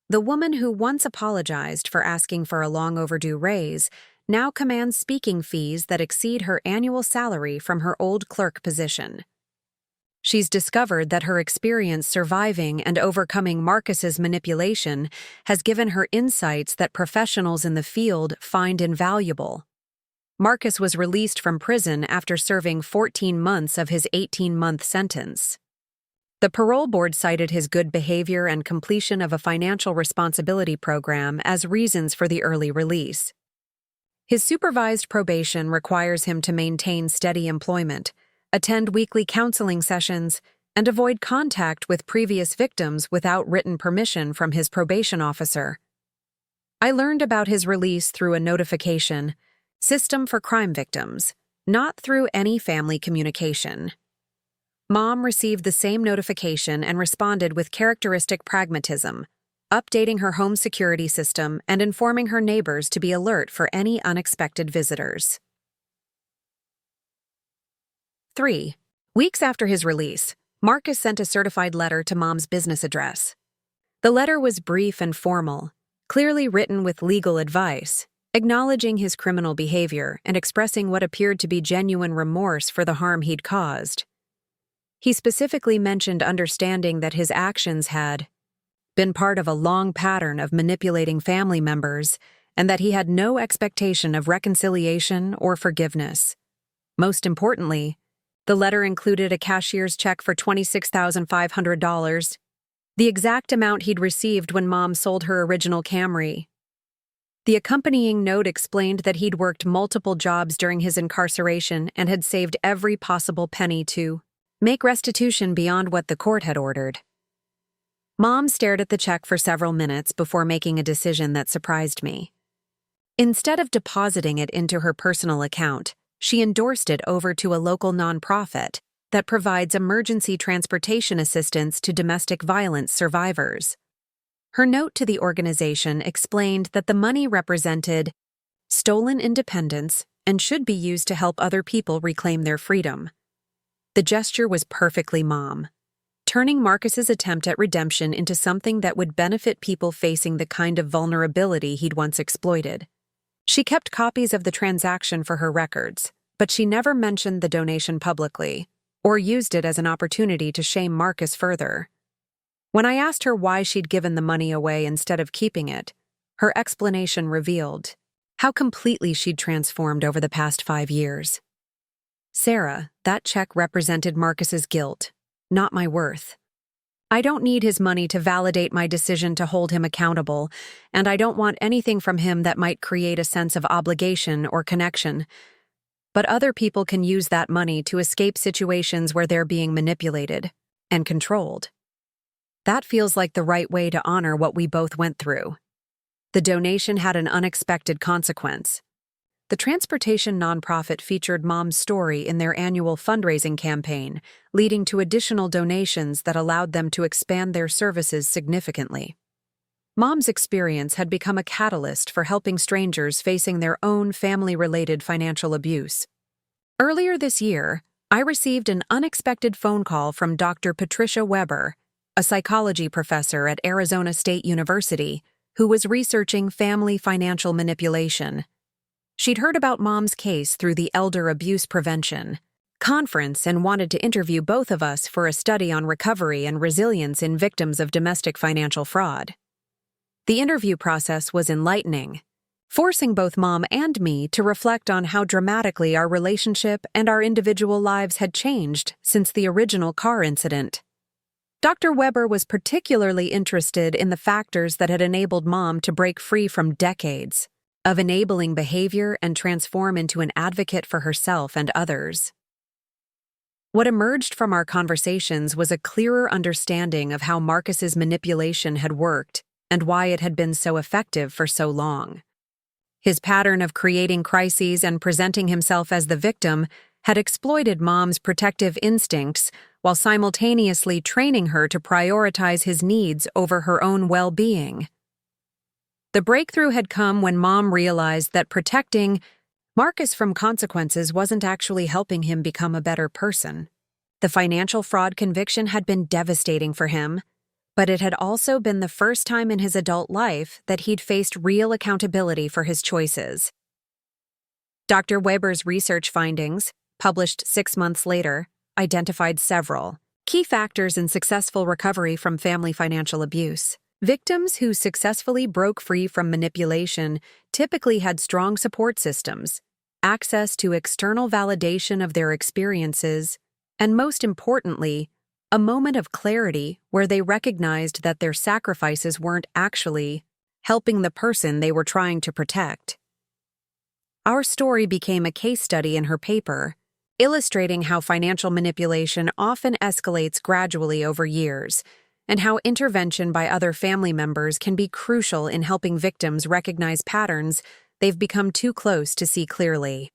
The woman who once apologized for asking for a long overdue raise now commands speaking fees that exceed her annual salary from her old clerk position. She's discovered that her experience surviving and overcoming Marcus's manipulation has given her insights that professionals in the field find invaluable. Marcus was released from prison after serving 14 months of his 18-month sentence. The parole board cited his good behavior and completion of a financial responsibility program as reasons for the early release. His supervised probation requires him to maintain steady employment, attend weekly counseling sessions, and avoid contact with previous victims without written permission from his probation officer. I learned about his release through a notification system for crime victims, not through any family communication. Mom received the same notification and responded with characteristic pragmatism, updating her home security system and informing her neighbors to be alert for any unexpected visitors. 3. Weeks after his release, Marcus sent a certified letter to Mom's business address. The letter was brief and formal, clearly written with legal advice, acknowledging his criminal behavior and expressing what appeared to be genuine remorse for the harm he'd caused. He specifically mentioned understanding that his actions had been part of a long pattern of manipulating family members and that he had no expectation of reconciliation or forgiveness. Most importantly, the letter included a cashier's check for $26,500, the exact amount he'd received when Mom sold her original Camry. The accompanying note explained that he'd worked multiple jobs during his incarceration and had saved every possible penny to make restitution beyond what the court had ordered. Mom stared at the check for several minutes before making a decision that surprised me. Instead of depositing it into her personal account, she endorsed it over to a local nonprofit that provides emergency transportation assistance to domestic violence survivors. Her note to the organization explained that the money represented stolen independence and should be used to help other people reclaim their freedom. The gesture was perfectly Mom, turning Marcus's attempt at redemption into something that would benefit people facing the kind of vulnerability he'd once exploited. She kept copies of the transaction for her records, but she never mentioned the donation publicly or used it as an opportunity to shame Marcus further. When I asked her why she'd given the money away instead of keeping it, her explanation revealed how completely she'd transformed over the past 5 years. Sarah, that check represented Marcus's guilt, not my worth. I don't need his money to validate my decision to hold him accountable, and I don't want anything from him that might create a sense of obligation or connection. But other people can use that money to escape situations where they're being manipulated and controlled. That feels like the right way to honor what we both went through. The donation had an unexpected consequence. The transportation nonprofit featured Mom's story in their annual fundraising campaign, leading to additional donations that allowed them to expand their services significantly. Mom's experience had become a catalyst for helping strangers facing their own family-related financial abuse. Earlier this year, I received an unexpected phone call from Dr. Patricia Weber, a psychology professor at Arizona State University, who was researching family financial manipulation. She'd heard about Mom's case through the Elder Abuse Prevention conference and wanted to interview both of us for a study on recovery and resilience in victims of domestic financial fraud. The interview process was enlightening, forcing both Mom and me to reflect on how dramatically our relationship and our individual lives had changed since the original car incident. Dr. Weber was particularly interested in the factors that had enabled Mom to break free from decades of enabling behavior and transform into an advocate for herself and others. What emerged from our conversations was a clearer understanding of how Marcus's manipulation had worked and why it had been so effective for so long. His pattern of creating crises and presenting himself as the victim had exploited Mom's protective instincts while simultaneously training her to prioritize his needs over her own well-being. The breakthrough had come when Mom realized that protecting Marcus from consequences wasn't actually helping him become a better person. The financial fraud conviction had been devastating for him, but it had also been the first time in his adult life that he'd faced real accountability for his choices. Dr. Weber's research findings, published 6 months later, identified several key factors in successful recovery from family financial abuse. Victims who successfully broke free from manipulation typically had strong support systems, access to external validation of their experiences, and most importantly, a moment of clarity where they recognized that their sacrifices weren't actually helping the person they were trying to protect. Our story became a case study in her paper, illustrating how financial manipulation often escalates gradually over years, and how intervention by other family members can be crucial in helping victims recognize patterns they've become too close to see clearly.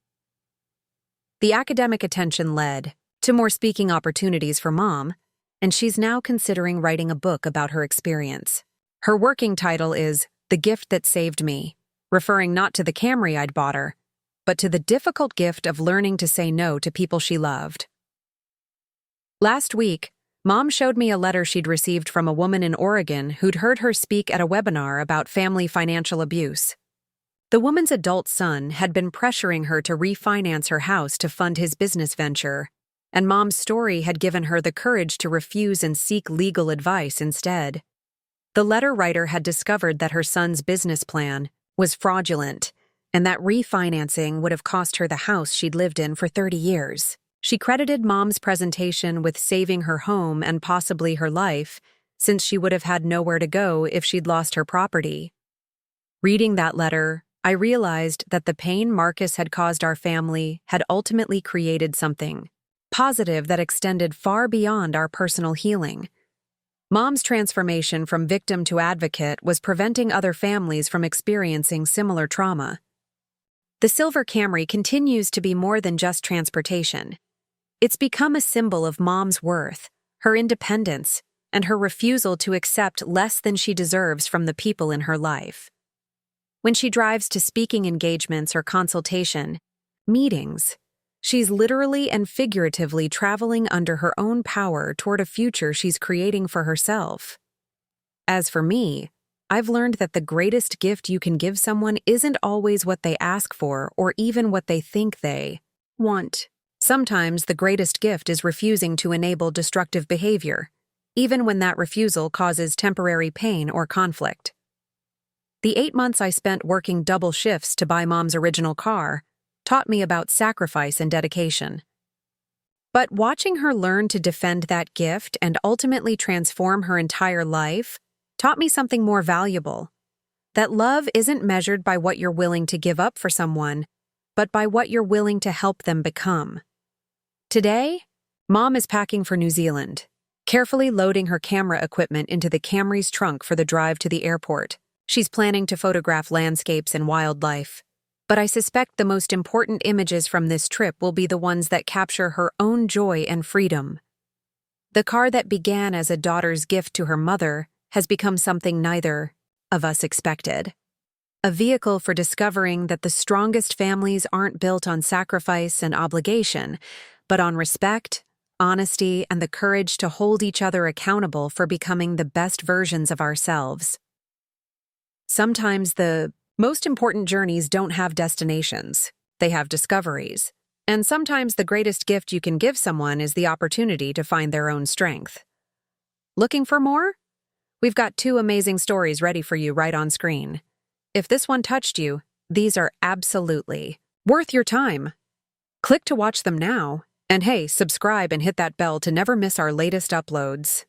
The academic attention led to more speaking opportunities for Mom, and she's now considering writing a book about her experience. Her working title is The Gift That Saved Me, referring not to the Camry I'd bought her, but to the difficult gift of learning to say no to people she loved. Last week, Mom showed me a letter she'd received from a woman in Oregon who'd heard her speak at a webinar about family financial abuse. The woman's adult son had been pressuring her to refinance her house to fund his business venture, and Mom's story had given her the courage to refuse and seek legal advice instead. The letter writer had discovered that her son's business plan was fraudulent, and that refinancing would have cost her the house she'd lived in for 30 years. She credited Mom's presentation with saving her home and possibly her life, since she would have had nowhere to go if she'd lost her property. Reading that letter, I realized that the pain Marcus had caused our family had ultimately created something positive that extended far beyond our personal healing. Mom's transformation from victim to advocate was preventing other families from experiencing similar trauma. The silver Camry continues to be more than just transportation. It's become a symbol of Mom's worth, her independence, and her refusal to accept less than she deserves from the people in her life. When she drives to speaking engagements or consultation meetings, she's literally and figuratively traveling under her own power toward a future she's creating for herself. As for me, I've learned that the greatest gift you can give someone isn't always what they ask for or even what they think they want. Sometimes the greatest gift is refusing to enable destructive behavior, even when that refusal causes temporary pain or conflict. The 8 months I spent working double shifts to buy Mom's original car taught me about sacrifice and dedication. But watching her learn to defend that gift and ultimately transform her entire life taught me something more valuable: that love isn't measured by what you're willing to give up for someone, but by what you're willing to help them become. Today, Mom is packing for New Zealand, carefully loading her camera equipment into the Camry's trunk for the drive to the airport. She's planning to photograph landscapes and wildlife, but I suspect the most important images from this trip will be the ones that capture her own joy and freedom. The car that began as a daughter's gift to her mother has become something neither of us expected. A vehicle for discovering that the strongest families aren't built on sacrifice and obligation, but on respect, honesty, and the courage to hold each other accountable for becoming the best versions of ourselves. Sometimes the most important journeys don't have destinations, they have discoveries. And sometimes the greatest gift you can give someone is the opportunity to find their own strength. Looking for more? We've got 2 amazing stories ready for you right on screen. If this one touched you, these are absolutely worth your time. Click to watch them now. And hey, subscribe and hit that bell to never miss our latest uploads.